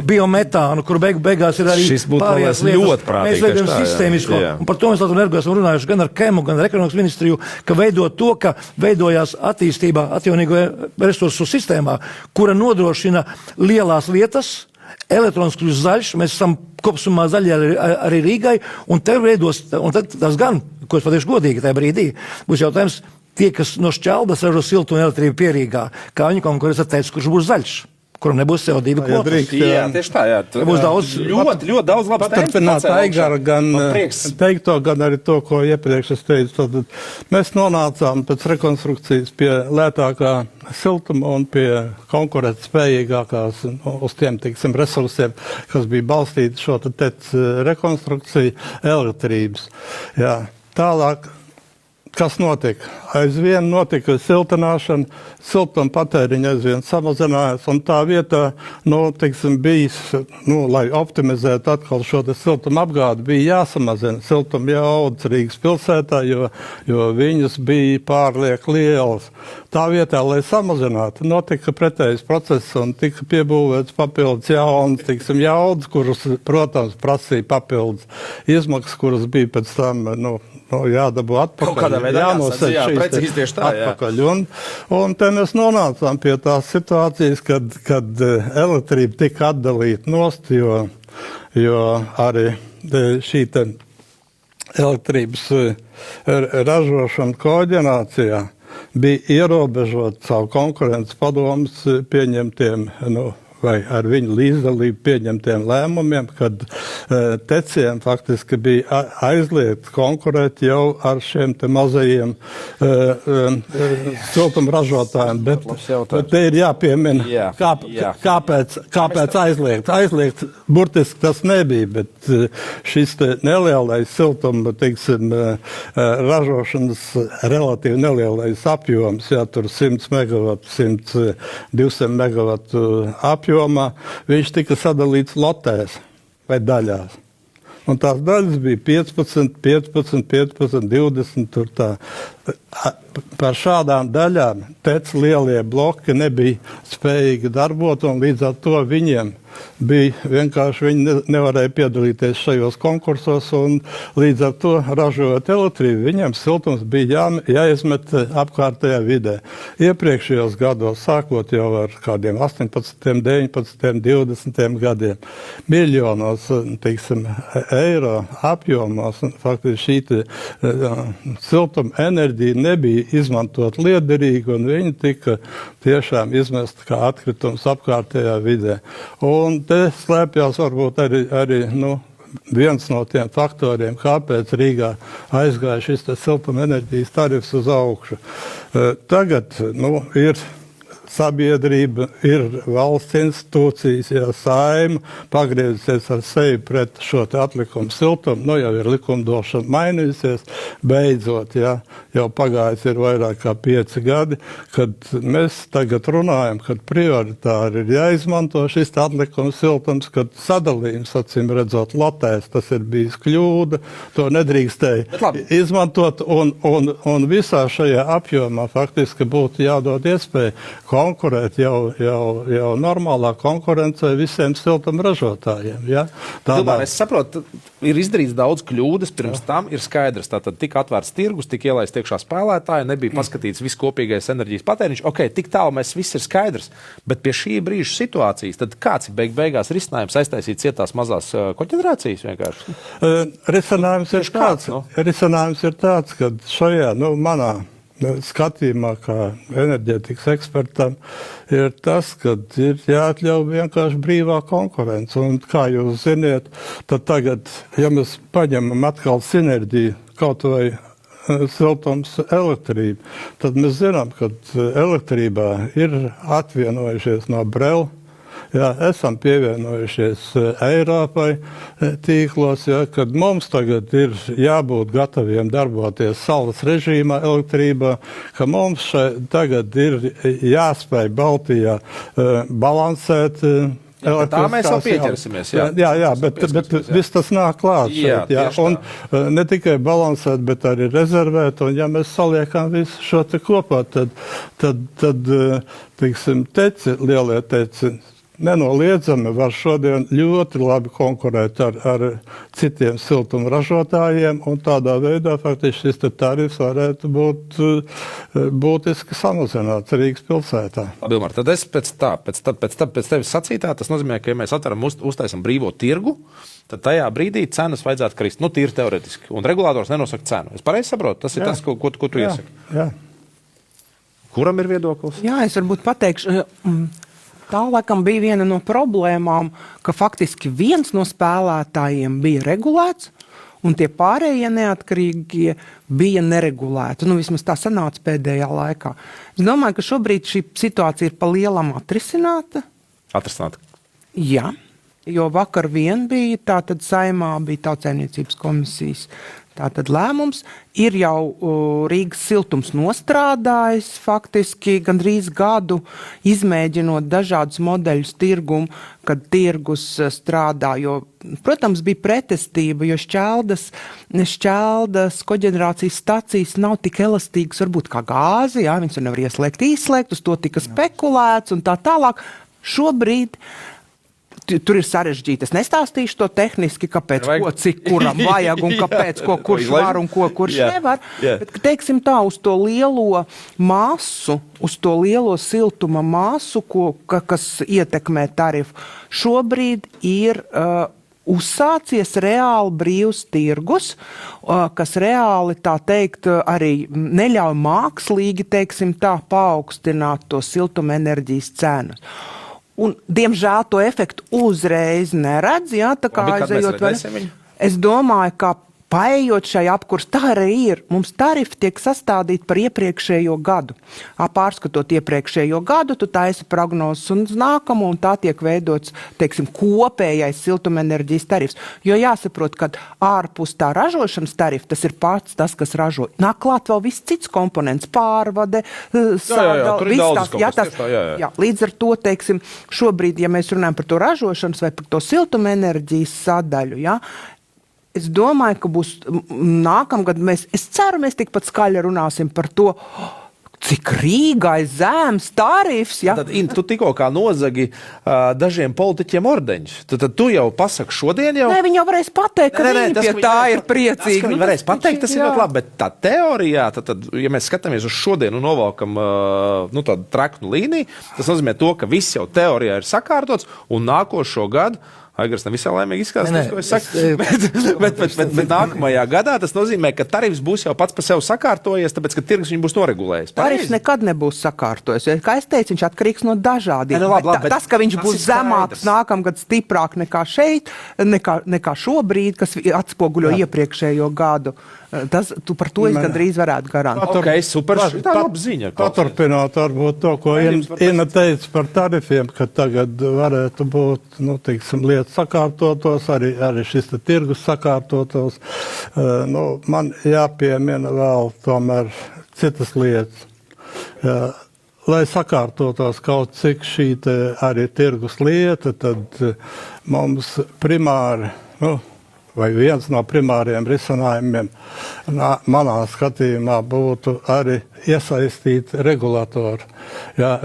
biometānu, kur beigās ir arī pārējās lietas. Mēs veidojam sistēmisko, un par to mēs Latvenergo esam runājuši gan ar Kemu, gan ar ekonomikas ministriju, ka veidot to, ka veidojās attīstībā atjaunīgo resursu sistēmā, kura nodrošina lielās lietas, elektrons kļūst zaļš, mēs esam kopsumā zaļi arī Rīgai, un te veidos, un tad tas gan, ko es pateikšu godīgi tajā brīdī, būs jautājums, tie, kas no šķeldas ražo siltu un elektrību pierīgā, kā viņi konkurēs ar teicu, kurš būs zaļš, kuram nebūs CO2 kvotas. Jā, tieši tā, jā. Būs daudz, ļoti daudz labas paturpināt Aigaru, gan teikto, gan arī to, ko iepriekš es teicu. Tad mēs nonācām pēc rekonstrukcijas pie lētākā siltuma un pie konkurēt spējīgākās uz tiem, teiksim, resursiem, kas bija balstīti šo tec rekonstrukciju elektrības. Jā. Tālāk, kas notika? Aizvien notika siltināšana, siltuma patēriņa aizvien samazinājās, un tā vietā, teiksim, bijis, lai optimizētu atkal šo siltuma apgādi, bija jāsamazina siltuma jaudas Rīgas pilsētā, jo viņas bija pārliek lielas. Tā vietā, lai samazinātu, notika pretējs process un tika piebūvēts papildus jaunas, teiksim, jaudas, kuras, protams, prasīja papildus izmaksas, kuras bija pēc tam, jādabū atpakaļ, jānosēž šīs atpakaļ. Un te mēs nonācām pie tās situācijas, kad elektrība tika atdalīta nost, jo arī šī elektrības ražošana koģenerācijā bija ierobežota savu konkurences padomus pieņemtiem, vai ar viņu līdzdalību pieņemtiem lēmumiem, kad teciem faktiski bija aizliegts konkurēt jau ar šiem te mazajiem siltuma ražotājiem. Bet te ir jāpiemina, kāpēc aizliegts. Aizliegts burtiski tas nebija, bet šis te nelielais siltuma, teiksim, ražošanas relatīvi nelielais apjoms, tur 100 megavatu, 200 megavatu apjomā, viņš tika sadalīts lotēs vai daļās. Un tās daļas bija 15, 20, tur tā. Par šādām daļām tec lielie bloki nebija spējīgi darbot, un līdz ar to viņiem bija vienkārši, viņi nevarēja piedalīties šajos konkursos, un līdz ar to ražojot elektrību, viņiem siltums bija jāizmet apkārtējā vidē. Iepriekšējos gados, sākot jau ar kādiem 18, 19, 20 gadiem, miljonos, teiksim, eiro apjomos, un faktiski šī siltuma enerģija nebija izmantot liederīgi, un viņi tika tiešām izmest kā atkritums apkārtējā vidē. Un te slēpjās varbūt arī viens no tiem faktoriem, kāpēc Rīgā aizgāja šis siltuma enerģijas tarifs uz augšu. Tagad ir sabiedrība, ir valsts institūcijas, ja Saeima pagriezusies ar sevi pret šo te atlikumu siltumu, jau ir likumdošana mainījusies, beidzot, jau pagājis ir vairāk kā 5 gadi, kad mēs tagad runājam, kad prioritāri ir jāizmanto šis atlikuma siltums, kad sadalījums, acīm redzot, lotēs, tas ir bijis kļūda, to nedrīkstēja izmantot, un visā šajā apjomā faktiski būtu jādod iespēja konkurēt jau normālā konkurencē visiem siltumražotājiem. Ja? Es saprotu, ir izdarīts daudz kļūdas, pirms tam ir skaidrs, tātad tika atvērts tirgus, tika ielaist iekšā spēlētāji, nebija paskatīts viss kopīgais enerģijas patēriņš. Ok, tik tālu mēs viss ir skaidrs, bet pie šī brīža situācijas, tad kāds ir beigās risinājums aiztaisīt cietās mazās koģenerācijas vienkārši? Risinājums ir tāds, ka šajā, manā skatījumā, kā enerģētikas ekspertam, ir tas, ka ir jāatļauj vienkārši brīvā konkurence. Un kā jūs ziniet, tad tagad, ja mēs paņemam atkal sinerģiju kaut vai siltums elektrība, tad mēs zinām, ka elektrībā ir atvienojušies no Brela. Esam pievienojušies Eiropai tīklos, kad mums tagad ir jābūt gataviem darboties saules režīmā elektrībā, ka mums tagad ir jāspēj Baltijā balansēt. Tā mēs jau pieķersimies. Bet viss tas nāk klāt šeit. Un ne tikai balansēt, bet arī rezervēt. Un ja mēs saliekam visu šo te kopā, tad teiksim, lielie teci, nenoliedzami var šodien ļoti labi konkurēt ar citiem siltuma ražotājiem, un tādā veidā faktiski šis tarifs varētu būt būtiski samazināts Rīgas pilsētā. Ilmar, tad es pēc tevis sacītā, tas nozīmē, ka ja mēs atveram, uztaisam brīvo tirgu, tad tajā brīdī cenas vajadzētu krist, tīri teoretiski, un regulators nenosaka cenu. Es pareizi saprotu, tas ir tas, ko tu iesaki. Jā. Kuram ir viedoklis? Jā, es varbūt pateikšu. Tā laikam bija viena no problēmām, ka faktiski viens no spēlētājiem bija regulēts, un tie pārējie neatkarīgie bija neregulēti. Vismaz tā sanāca pēdējā laikā. Es domāju, ka šobrīd šī situācija ir pa lielam atrisināta. Atrisināta? Jā, jo vakar vien bija, tātad Saeimā bija Tautsaimniecības komisijas tātad lēmums, ir jau Rīgas siltums nostrādājis faktiski gandrīz gadu, izmēģinot dažādus modeļus tirgumu, kad tirgus strādā, jo, protams, bija pretestība, jo šķeldas koģenerācijas stacijas nav tik elastīgas, varbūt kā gāzi, viņas nevar izslēgt, uz to tika spekulēts un tā tālāk. Šobrīd tur ir sarežģīti. Es nestāstīšu to tehniski, kāpēc, ko, cik kuram vajag un kāpēc, ko kurš var un ko kurš nevar. Bet, teiksim tā, uz to lielo masu, uz to lielo siltuma masu, kas ietekmē tarifu, šobrīd ir uzsācies reāli brīvs tirgus, kas reāli, tā teikt, arī neļauj mākslīgi, teiksim tā, paaugstināt to siltumenerģijas cenas. Un, diemžēl, to efektu uzreiz neredz, tā kā aizējot. Es domāju, ka paejot šai apkurs, tā arī ir. Mums tarifi tiek sastādīti par iepriekšējo gadu. Pārskatot iepriekšējo gadu, tu taisi prognozes un uz nākamo, un tā tiek veidots, teiksim, kopējais siltumenerģijas tarifs. Jo jāsaprot, ka ārpus tā ražošanas tarifa, tas ir pats tas, kas ražo. Nāk klāt vēl viss cits komponents, pārvade, līdz ar to, teiksim, šobrīd, ja mēs runājam par to ražošanas vai par to siltumenerģijas sadaļu, es domāju, ka būs nākamgad, es ceru, mēs tikpat skaļi runāsim par to, cik Rīgā ir zems tarifs. Tad, tu tikko kā nozagi dažiem politiķiem ordeņus. Tad tu jau pasaki šodien jau... Nē, viņi jau varēs pateikt, ka viņi pie tā ir priecīgi. Tas, ka viņi varēs pateikt, tas ir ļoti labi, bet tā teorijā, tad, ja mēs skatāmies uz šodienu un novalkam tādu traknu līniju, tas nozīmē to, ka viss jau teorijā ir sakārtots un nākošo gadu Aigars nevisai laimīgi izskatās, ko es saku. Bet nākamajā gadā tas nozīmē, ka tarifs būs jau pats par sevi sakārtojies, tāpēc, ka tirgus viņu būs noregulējis. Tarifs nekad nebūs sakārtojies. Kā es teicu, viņš atkarīgs no dažādiem. Tas, ka viņš būs zemāks nākamgad stiprāk nekā šeit, nekā šobrīd, kas atspoguļo iepriekšējo gadu. Tu par to es gandrīz varētu garantēt. Ok, super. Tā ir laba ziņa. Paturpinot varbūt to, ko Ina teica par tarifiem, ka tagad varētu būt, lietas sakārtotos, arī šis tirgus sakārtotos. Man jāpiemina vēl tomēr citas lietas. Lai sakārtotos kaut cik šī arī tirgus lieta, tad mums primāri, vai viens no primāriem risinājumiem manā skatījumā būtu arī iesaistīt regulatoru.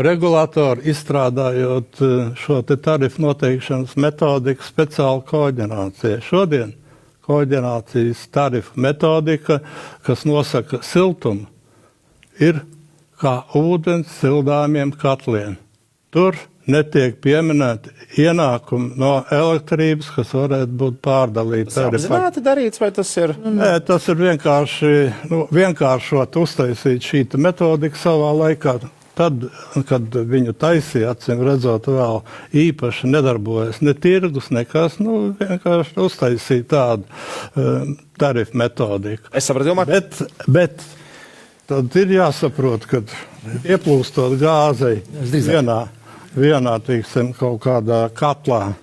Regulātori izstrādājot šo tarifu noteikšanas metodiku speciālu koordināciju. Šodien koordinācijas tarifu metodika, kas nosaka siltumu, ir kā ūdens sildāmiem katliem. Tur netiek pieminēti ienākumi no elektrības, kas varētu būt pārdalīti. Tas ir apzināti darīts, vai tas ir? Nē, tas ir vienkāršot uztaisīt šī metodika savā laikā. Tad, kad viņu taisīja, acīm redzot, vēl īpaši nedarbojas ne tirgus, nekas, vienkārši uztaisīja tādu tarifu metodiku. Es sapratu, Bet tad ir jāsaprot, ka ieplūstot gāzei vienā kaut kādā katlā,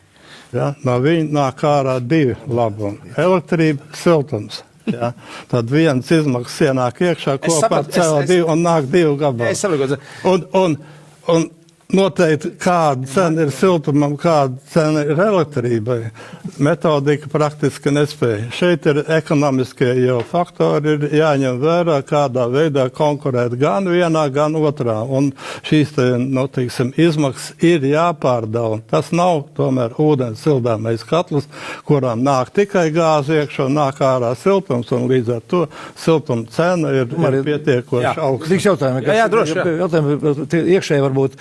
no viņa nāk ārā divi labumi. Elektrība, siltums. Tad viens izmaksas ienāk iekšā kopā ar CO2 un nāk divu gabalu. Un noteikti, kāda cena ir siltumam, kāda cena ir elektrībai. Metodika praktiski nespēja. Šeit ir ekonomiskie jau faktori, ir jāņem vērā, kādā veidā konkurēt gan vienā, gan otrā. Un šīs izmaksas ir jāpārdala. Tas nav tomēr ūdens sildāmais katls, kurām nāk tikai gāze iekšā, nāk ārā siltums, un līdz ar to siltuma cena ir pietiekoši augsta. Līdz jautājumi iekšēji varbūt.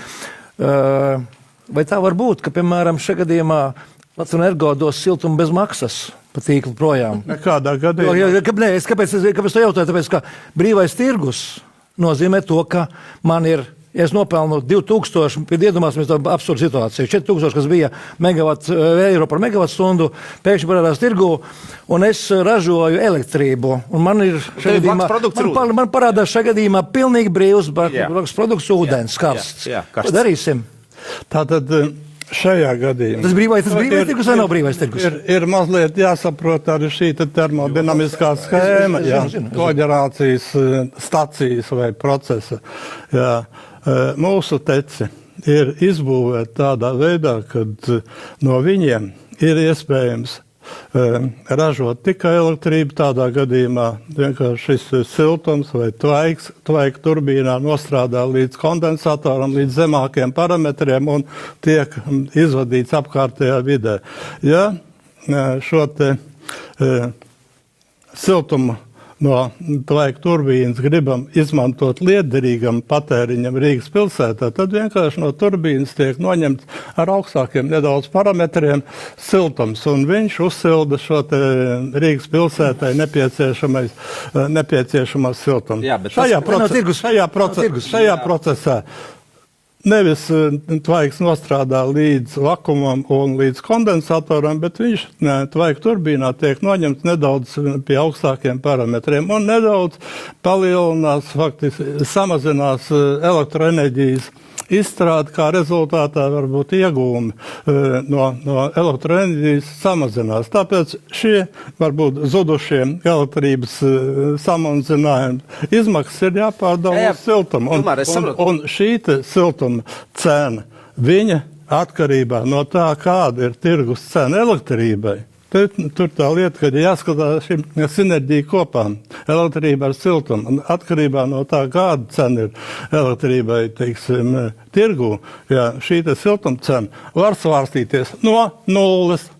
Vai tā var būt, ka, piemēram, šajā gadījumā Latvijas Energo dos siltumu bez maksas pa tīklu projām? Nekādā gadījumā. Kāpēc to jautāju? Tāpēc, ka brīvais tirgus nozīmē to, ka man ir, ja es nopelnu 2000, iedomāsimies to absurdu situāciju, 4000, kas bija eiro par megavatstundu, pēkšņi parādās tirgu, un es ražoju elektrību. Un man ir man parādās šajā gadījumā pilnīgi brīvs produkts ūdens, karsts. Ko darīsim? Tātad šajā gadījumā. Tas brīvais tirgus vai nav brīvais tirgus? Ir mazliet jāsaprot arī šī termodinamiskā schēma, koģerācijas stacijas vai procesa. Mūsu teci ir izbūvēti tādā veidā, kad no viņiem ir iespējams ražot tikai elektrību. Tādā gadījumā vienkārši šis siltums vai tvaiks turbīnā nostrādā līdz kondensatoram, līdz zemākiem parametriem un tiek izvadīts apkārtējā vidē. Ja šo siltumu no tvaika turbīnas gribam izmantot lietderīgam patēriņam Rīgas pilsētā, tad vienkārši no turbīnas tiek noņemts ar augstākiem nedaudz parametriem siltums, un viņš uzsilda šo Rīgas pilsētai nepieciešamās siltums. Šajā procesā nevis tvaiks nostrādā līdz vakumam un līdz kondensatoram, bet viņš tvaika turbīnā tiek noņemts nedaudz pie augstākiem parametriem un nedaudz palielinās, faktiski samazinās elektroenerģijas izstrādi, kā rezultātā varbūt iegūmi no elektroenerģijas samazinās. Tāpēc šie varbūt zudušie elektrības samazinājumi izmaksas ir jāpārdala uz siltumu. Un šī siltuma cena, viņa atkarībā no tā, kāda ir tirgus cena elektrībai. Tur tā lieta, ka jāskatās šī sinerģija kopā, elektrība ar siltumu. Atkarībā no tā, kāda cena ir elektrībai, tirgū, šī siltuma cena var svārstīties no nulles.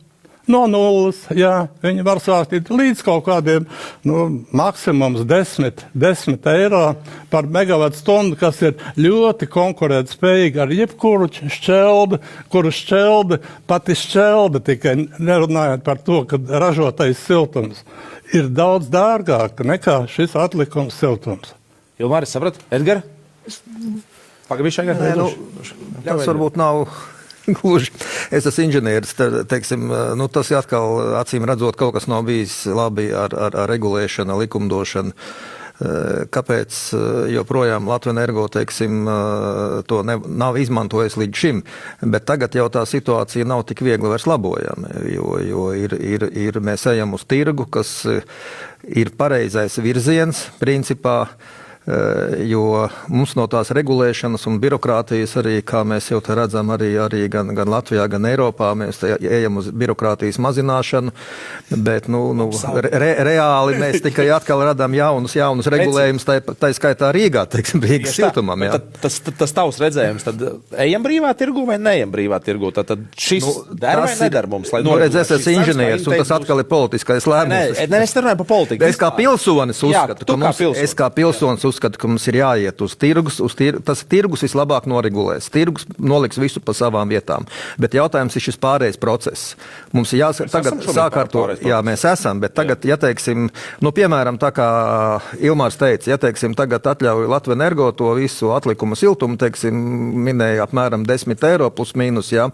Viņi var svārstīt līdz kaut kādiem maksimums 10 eiro par megavatu stundu, kas ir ļoti konkurētspējīgi ar jebkuru šķeldi, pati šķeldi, tikai nerunājot par to, ka ražotais siltums ir daudz dārgāk nekā šis atlikums siltums. Ilmāri, sapratu? Edgar? Pagaidīšu, Edgar? Tas varbūt nav gluži Es esmu inženieris, teiksim, nu, tas atkal acīm redzot kaut kas nav bijis labi ar regulēšanu, likumdošanu. Kāpēc joprojām Latvenergo, teiksim, to nav izmantojis līdz šim, bet tagad jau tā situācija nav tik viegli vairs labojama, jo mēs ejam uz tirgu, kas ir pareizais virziens, principā, jo mums no tās regulēšanas un birokrātijas arī, kā mēs jau te redzam, arī gan Latvijā, gan Eiropā, mēs ejam uz birokrātijas mazināšanu, bet reāli mēs tikai atkal radām jaunus regulējumus, tā skaitā Rīgā, teiksim, Rīgas siltumam. Tas tavs redzējums, tad ejam brīvā tirgu vai neejam brīvā tirgu? Tad šis der vai nedar mums? Es esmu inženieris, un tas atkal ir politiskais lēmums. Es nerunāju par politiku. Es kā pilsonis uzskatu, ka mums ir jāiet uz tirgus, tas tirgus vislabāk noregulēs. Tirgus noliks visu pa savām vietām. Bet jautājums ir šis pārējais process. Mums ir tagad sākārto, mēs esam, bet tagad, ja teiksim, piemēram, tā kā Ilmārs teica, ja teiksim, tagad atļauj Latvenergo to visu atlikumu siltumu, teiksim, minēja apmēram 10 eiro plus mīnus, ja.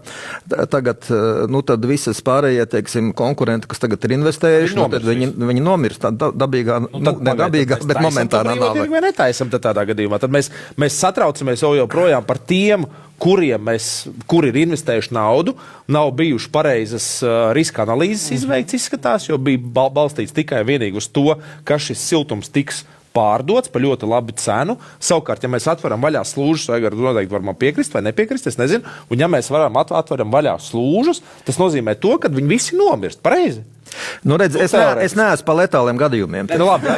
Tagad, tad visas pārējie, teiksim, konkurenti, kas tagad ir investējuši, tad viņi nomirst dabīgā, nedabīgā, bet momentānā nāve. Netaisam tādā gadījumā. Tad mēs satraucamies joprojām par tiem, kuri ir investējuši naudu, nav bijuši pareizas riska analīzes izveikts, izskatās, jo bija balstīts tikai vienīgi uz to, ka šis siltums tiks pārdots par ļoti labu cenu. Savukārt, ja mēs atveram vaļā slūžas, vai noteikti varam piekrist vai nepiekrist, es nezinu, un ja mēs atveram vaļā slūžas, tas nozīmē to, ka viņi visi nomirst. Pareizi? Es neesmu par letāliem gadījumiem. Labi,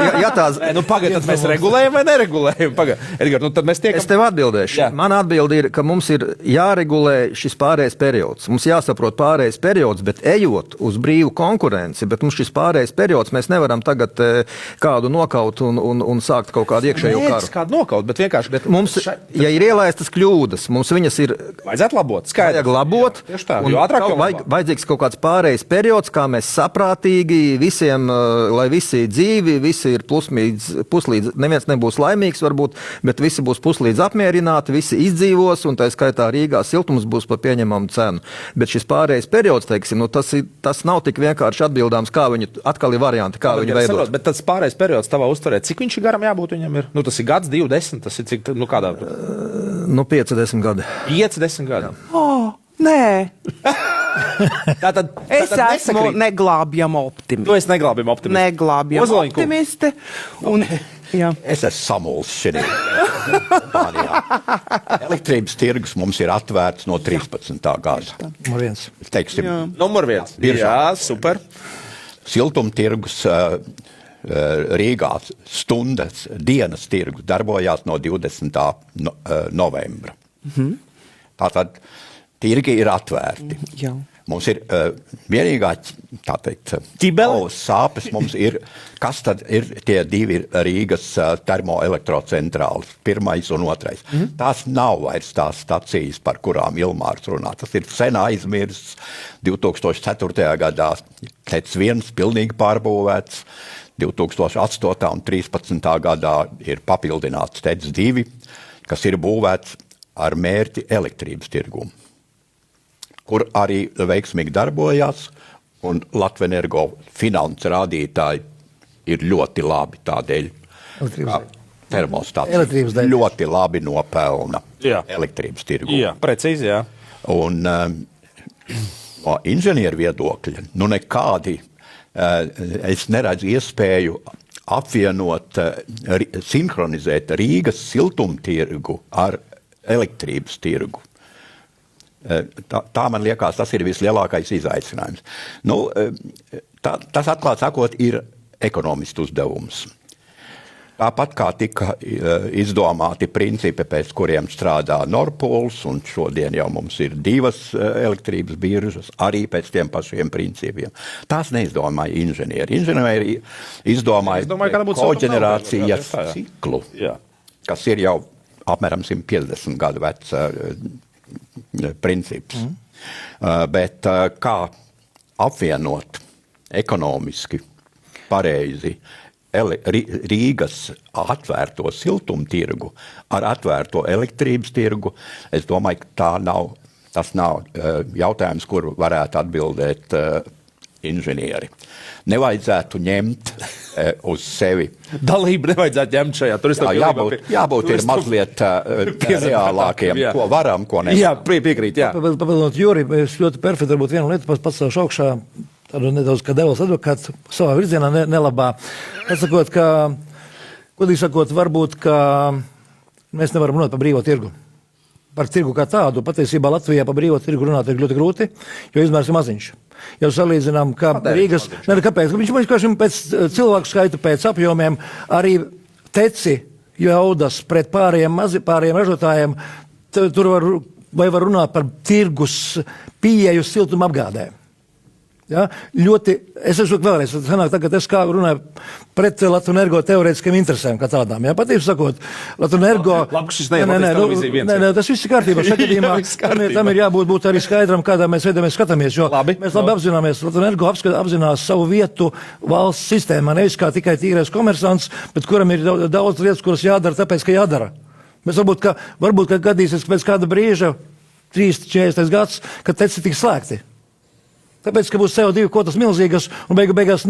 pagaid, tad mēs regulējam vai neregulējam? Edgar, tad mēs tiekam... Es tev atbildēšu. Jā. Mana atbilde ir, ka mums ir jāregulē šis pārējais periods. Mums jāsaprot pārējais periods, bet ejot uz brīvu konkurenci, bet mums šis pārējais periods, mēs nevaram tagad kādu nokaut un sākt kaut kādu iekšējo karu. Kādu nokaut, bet vienkārši... Bet mums, ja ir ielaistas kļūdas, mums viņas ir... Vajadzētu labot, skaidrs. Vajag labot, vajadzīgs kaut kāds pārējais periods, kā mēs saprātīgi visiem, lai visi dzīvi, visi ir puslīdz, neviens nebūs laimīgs varbūt, bet visi būs puslīdz apmierināti, visi izdzīvos, un tā skaitā Rīgā siltums būs par pieņemamu cenu. Bet šis pārējais periods, teiksim, tas nav tik vienkārši atbildāms, kā viņu, atkal ir varianti, kā viņu veidot. Bet tas pārējais periods tavā uztverē, cik viņš ir garam jābūt viņam ir? Tas ir gads, 2, 10, tas ir cik, kādā? 5-10 gadi. 5-10 gadi. Nē. Tātad esmu neglābjama optimiste. Tu esi neglābjama optimiste. Neglābjama optimiste. Jā. Es esmu samuls šodien. Elektrības tirgus mums ir atvērts no 13. gada. Numur 1. Jā, super. Siltumtirgus Rīgā dienas tirgus darbojās no 20. novembra. Tātad tirgi ir atvērti. Jā. Mums ir vienīgā, tā teikt, sāpes mums ir, kas tad ir tie 2 Rīgas termoelektrocentrālis, 1. un 2. Tās nav vairs tās stacijas, par kurām Ilmārs runā. Tas ir sen aizmirsts. 2004. gadā TEC 1 pilnīgi pārbūvēts. 2008. un 13. gadā ir papildināts TEC 2, kas ir būvēts ar mērķi elektrības tirgumu, kur arī veiksmīgi darbojās, un Latvenergo finanses rādītāji ir ļoti labi tādēļ, kā termostācija ļoti labi nopelna elektrības tirgu. Jā, precīzi, jā. Un no inženieru viedokļa, nekādi, es neredzu iespēju apvienot, sinhronizēt Rīgas siltumtirgu ar elektrības tirgu. Tā man liekas, tas ir vislielākais izaicinājums. Tas atklāt sakot ir ekonomistu uzdevums. Tāpat kā tika izdomāti principi, pēc kuriem strādā Norpools, un šodien jau mums ir 2 elektrības biržas, arī pēc tiem pašiem principiem. Tās neizdomāja inženieri. Inženieri izdomāja koģenerācijas ciklu, kas ir jau apmēram 150 gadu vecs princips. Bet kā apvienot ekonomiski pareizi Rīgas atvērto siltumtirgu ar atvērto elektrības tirgu, es domāju, ka tā nav Tas nav jautājums, kur varētu atbildēt inženieri. Nevajadzētu ņemt uz sevi. Dalību nevajadzētu ņemt šajā. Tur jābūt ir mazliet reālākiem, ko varam, ko nevaram. Jā, piekrīt, jā. Papildinot Juri, es ļoti perfekti varbūt vienu lietu pacelšu augšā, tādu nedaudz kā devils advokāts savā virzienā nelabā. Atsakot, ka, godīgi sakot, varbūt, ka mēs nevaram runāt par brīvo tirgu. Par tirgu kā tādu, patiesībā Latvijā par brīvo tirgu runāt ir ļoti grūti, jo izmērs ir maziņš. Jau salīdzinām, ka Rīgas... Kāpēc? Viņš pēc cilvēku skaita, pēc apjomiem arī teci jaudas pret pārējiem ražotājiem, tur var runāt par tirgus pieeju siltuma apgādē. Ja? Ļoti, es esmu vēlreiz, sanāk, tagad es kā runāju pret Latvenergo teorētiskiem interesēm kā tādām. Ja? Patību sakot, Latvenergo... Tas viss ir kārtībā. Šakadījumā tam ir jābūt arī skaidram, kādā mēs veidā mēs skatāmies, jo mēs labi apzināmies, Latvenergo apzinās savu vietu valsts sistēmā, nevis kā tikai tīrais komersants, bet kuram ir daudz lietas, kuras jādara, tāpēc, ka jādara. Mēs varbūt ka gadīsies pēc kāda brīža, 30-40 gads, kad teci tiks slēgti. Tāpēc, ka būs CO2 kvotas milzīgas un beigās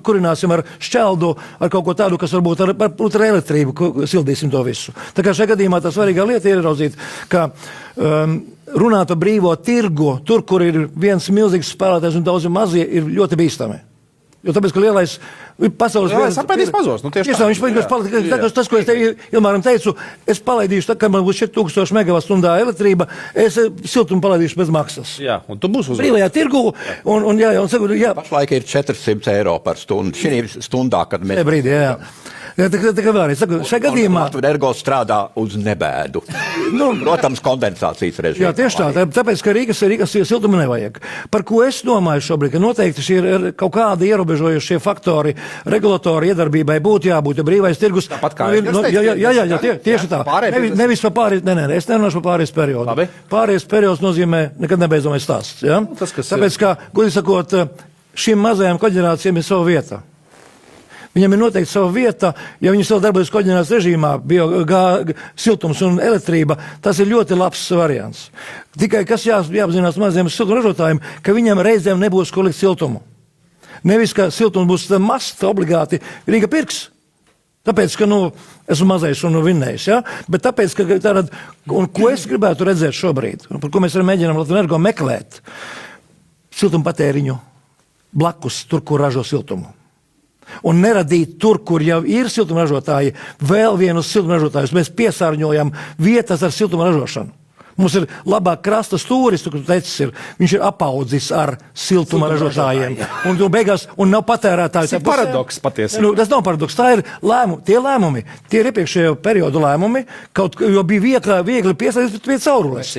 kurināsim ar šķeldu, ar kaut ko tādu, kas varbūt ar elektrību sildīsim to visu. Tā kā šajā gadījumā tā svarīgā lieta ir ieraudzīt, ka runāt par brīvo tirgu, tur, kur ir viens milzīgs spēlētājs un daudzi mazie, ir ļoti bīstami. Jo tāpēc, ka lielais pasaules... Jā, es apēdīs mazos. Nu, tieši tā. Tas, ko es tev Ilmāram teicu, es palaidīšu, tā, kad man būs 4000 megawattstundā elektrība, es siltumu palaidīšu bez maksas. Jā, un tu būs uz... Brīvajā tirgu, jā. Pašlaik ir 400 eiro par stundu. Šī stundā, kad mēs... Brīdī, jā. Tā kā vēlreiz, šajā gadījumā... Latvenergo strādā uz nebēdu. Protams, kondensācijas režīmu. Jā, tieši tā, tāpēc, ka Rīgas siltumu nevajag. Par ko es domāju šobrīd, ka noteikti šie ir kaut kādi ierobežojušie faktori, regulatori iedarbībai būtu jābūt, ja brīvais tirgus... Tāpat kā tieši tā. Nevis par pārējais, es nerunāšu par pārējais periodu. Labi. Pārējais periods nozīmē nekad nebeidzamais stāsts. Ja? Tāpēc, ka, godīgi sakot, šīm mazajām koģenerācijām ir sava vieta. Viņam ir noteikti sava vieta, ja viņi vēl darbojas koģenerācijas režīmā, siltums un elektrība, tas ir ļoti labs variants. Tikai kas jāapzinās maziem siltuma ražotājiem, ka viņam reizēm nebūs ko likt siltumu. Nevis, ka siltums būs mast obligāti Rīga pirks. Tāpēc, ka, esmu mazais un vinnējis, ja? Bet tāpēc, ka tātad, un ko es gribētu redzēt šobrīd, un par ko mēs arī mēģinām Latvenergo meklēt, siltuma patēriņu blakus tur, kur ražo siltumu. Un neradīt tur, kur jau ir siltuma ražotāji, vēl vienus siltuma ražotājus. Mēs piesārņojam vietas ar siltuma ražošanu. Mums ir labāk krasta stūris, kur tecis ir. Viņš ir apaudzis ar siltuma ražotājiem. Un beigās, un nav patērētāju. Tas ir paradoks patiesi. Tas nav paradoks, tā ir lēmumi. Tie ir iepriekšējo periodu lēmumi, jo bija viegli piesaistīt pie caurules.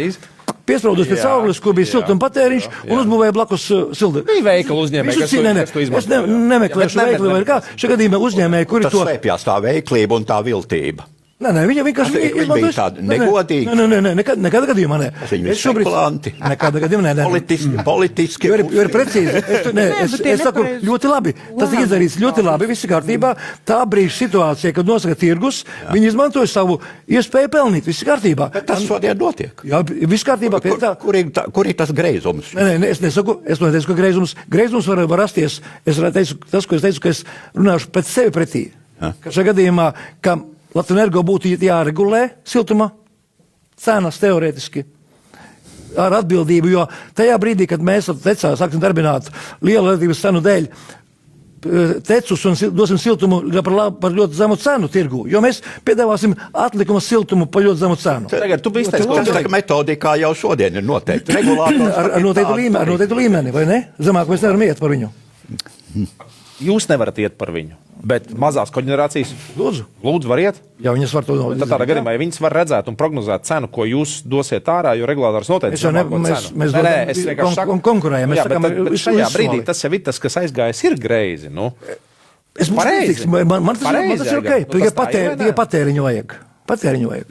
Piesprāudus pie caurules, kur bija siltuma patēriņš, un uzbūvēja blakus sildi. Bija veikala uzņēmēji, kas to izmantoja. Es nemeklēšu veikli vai kā. Šajā gadījumā uzņēmēji, kuri to... Tas slēpjās tā veiklība un tā viltība. Nē, viņa vienkārši bija tāda negodīga. Nē, nekādā gadījumā nē. Viņi ir spekulanti. Nekādā gadījumā nē. Politiski. Jo ir precīzi. Es saku, ļoti labi. Tas ir izdarīts ļoti labi, viss ir kārtībā. Tā brīža situācija, kad nosaka tirgus, viņi izmantoja savu iespēju pelnīt, viss ir kārtībā. Bet tas šodien notiek. Jā, viss kārtībā. Kur ir tas greizums? Nē, es neteicu, ka greizums. Greizums var rasties. Es teicu, ka es runāšu pret sevi pretī. Ka šajā gadījumā, ka Latvenergo būtu jāregulē siltuma cenas teorētiski ar atbildību, jo tajā brīdī, kad mēs tecā sāksim darbināt lielu elektrības cenu dēļ tecus un dosim siltumu par ļoti zemu cenu tirgu, jo mēs piedāvāsim atlikumu siltumu par ļoti zemu cenu. Tagad tu biji izteicis, ka metodikā jau šodien ir noteikti. Ar noteiktu līmeni, vai ne? Zemāk mēs nevaram iet par viņu. Jūs nevarat iet par viņu, bet mazās koģenerācijas lūdzu variet. Jā, viņas var to Tad tādā gadījumā, ja viņas var redzēt un prognozēt cenu, ko jūs dosiet ārā, jo regulātors noteica zemāko cenu. Mēs konkurējam. Jā, bet šajā brīdī tas jau ir tas, kas aizgājis, ir greizi. Es pareizi. Man tas ir ok. Tikai patēriņu vajag.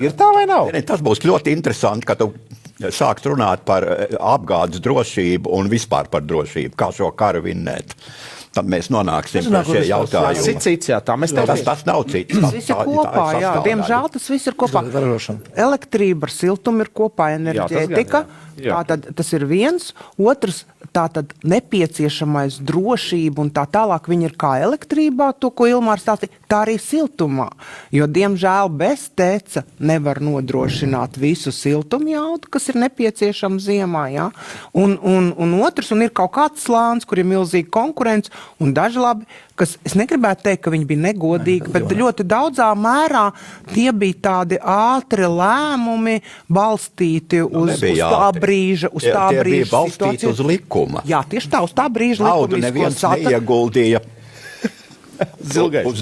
Ir tā vai nav? Tas būs ļoti interesanti, ka tu sāks runāt par apgādes drošību un vispār par drošību, kā šo karu vinnēt. Tad mēs nonāksim pie šie jautājumi. Cits, jā, tā mēs tev. Tas nav cits. Tas viss ir kopā, jā. Diemžēl tas viss ir kopā. Elektrība ar siltumu ir kopā, enerģētika. Tātad tas ir viens, otrs, tātad nepieciešamais drošība un tā tālāk viņi ir kā elektrībā, to, ko Ilmārs stāstīja, tā arī siltumā. Jo, diemžēl, bez teca nevar nodrošināt visu siltumjaudu, kas ir nepieciešama ziemā, ja? Un otrs, un ir kaut kāds slānis, kur ir milzīga konkurence, un daži labi, kas, es negribētu teikt, ka viņi bija negodīgi, bet ļoti daudzā mērā tie bija tādi ātri lēmumi balstīti uz tā brīža, uz tā brīža bija balstīti situāciju. uz likuma. Jā, tieši tā, uz tā brīža Naudu likumisko neviens neieguldīja. Zilgais.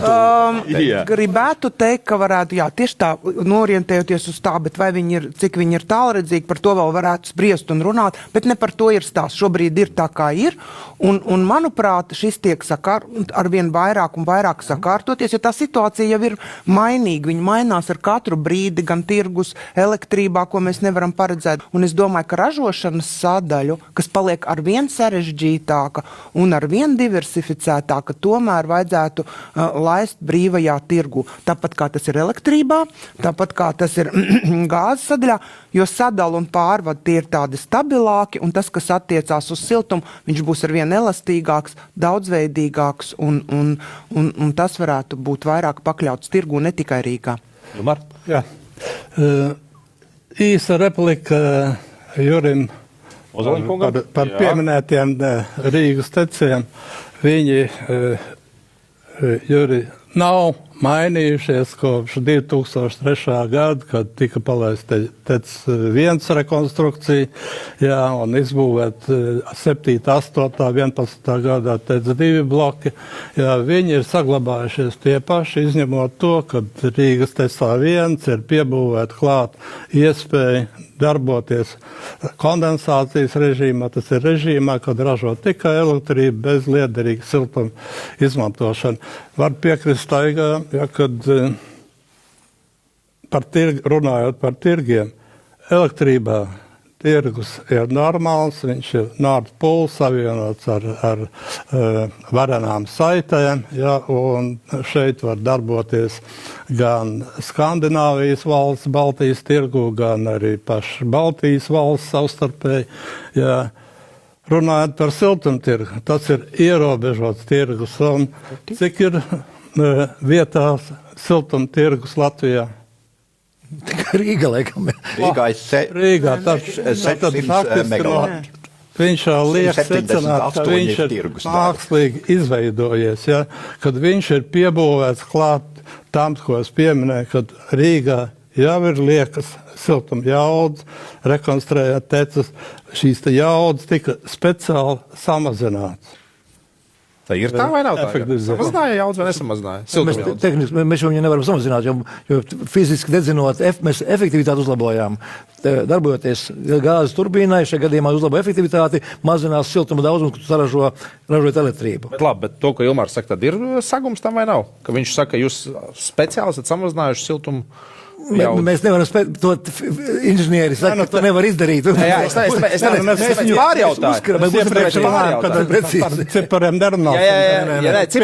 Gribētu teikt, ka varētu, jā, tieši tā, norientējoties uz tā, bet vai viņi ir, cik viņi ir tālredzīgi, par to vēl varētu spriest un runāt, bet ne par to ir stāsts. Šobrīd ir tā, kā ir, un manuprāt, šis tiek arvien vairāk un vairāk sakārtoties, jo tā situācija jau ir mainīga. Viņa mainās ar katru brīdi, gan tirgus, elektrībā, ko mēs nevaram paredzēt. Un es domāju, ka ražošanas sadaļu, kas paliek arvien sarežģītāka un arvien diversificētāka, tomēr vajadzētu laist brīvajā tirgu. Tāpat kā tas ir elektrībā, tāpat kā tas ir gāzes sadaļā, jo sadala un pārvada tie ir tādi stabilāki, un tas, kas attiecās uz siltumu, viņš būs arvien elastīgāks, daudzveidīgāks, un tas varētu būt vairāk pakļauts tirgu, ne tikai Rīgā. Ilmār? Jā. Īsa replika Jurim Ozoliņkungam? par pieminētiem Rīgas teciem. Viņi Juri, nav mainījušies kopš 2003. gada, kad tika palaista TEC 1 rekonstrukcija, jā, un izbūvēt 7., 8., 11. gadā TEC 2 bloki. Jā, viņi ir saglabājušies tie paši, izņemot to, ka Rīgas TEC 1 ir piebūvēt klāt iespēju darboties kondensācijas režīmā. Tas ir režīmā, kad ražo tikai elektrību bez liederīga siltuma izmantošana. Var piekrist taigā, ja, kad runājot par tirgiem, elektrībā tirgus ir normāls, viņš ir Nord Pool savienots ar varenām saitēm, ja, un šeit var darboties gan Skandināvijas valsts Baltijas tirgu, gan arī paši Baltijas valsts savstarpēji. Ja. Runājot par siltumtirgu, tas ir ierobežots tirgus, un cik ir vietās siltumtirgus Latvijā? Tikai Rīga, laikam. Rīgā, viņš jau liek secināt, ka viņš ir mākslīgi izveidojies, ja, kad viņš ir piebūvēts klāt tam, ko es pieminēju, kad Rīgā jau ir liekas siltuma jaudas, rekonstruējot tecas, šīs te jaudas tika speciāli samazināts. Tā ir tā vai nav tā? Samazināja jaudas vai nesamazināja? Mēs jau viņu nevaram samazināt, jo fiziski dedzinot, mēs efektivitāti uzlabojām. Darbojoties gāzes turbīnai, šajā gadījumā uzlabo efektivitāti, mazinās siltuma daudzumu, kad ražojot elektrību. Bet to, ko Ilmārs saka, tad ir sagums tam vai nav? Ka viņš saka, ka jūs speciāli esat samazinājuši siltumu. Mēs nevaram spēt, to inženieri saka, ka to nevar izdarīt. Es pārjautāju. Par cipariem nerunāsim.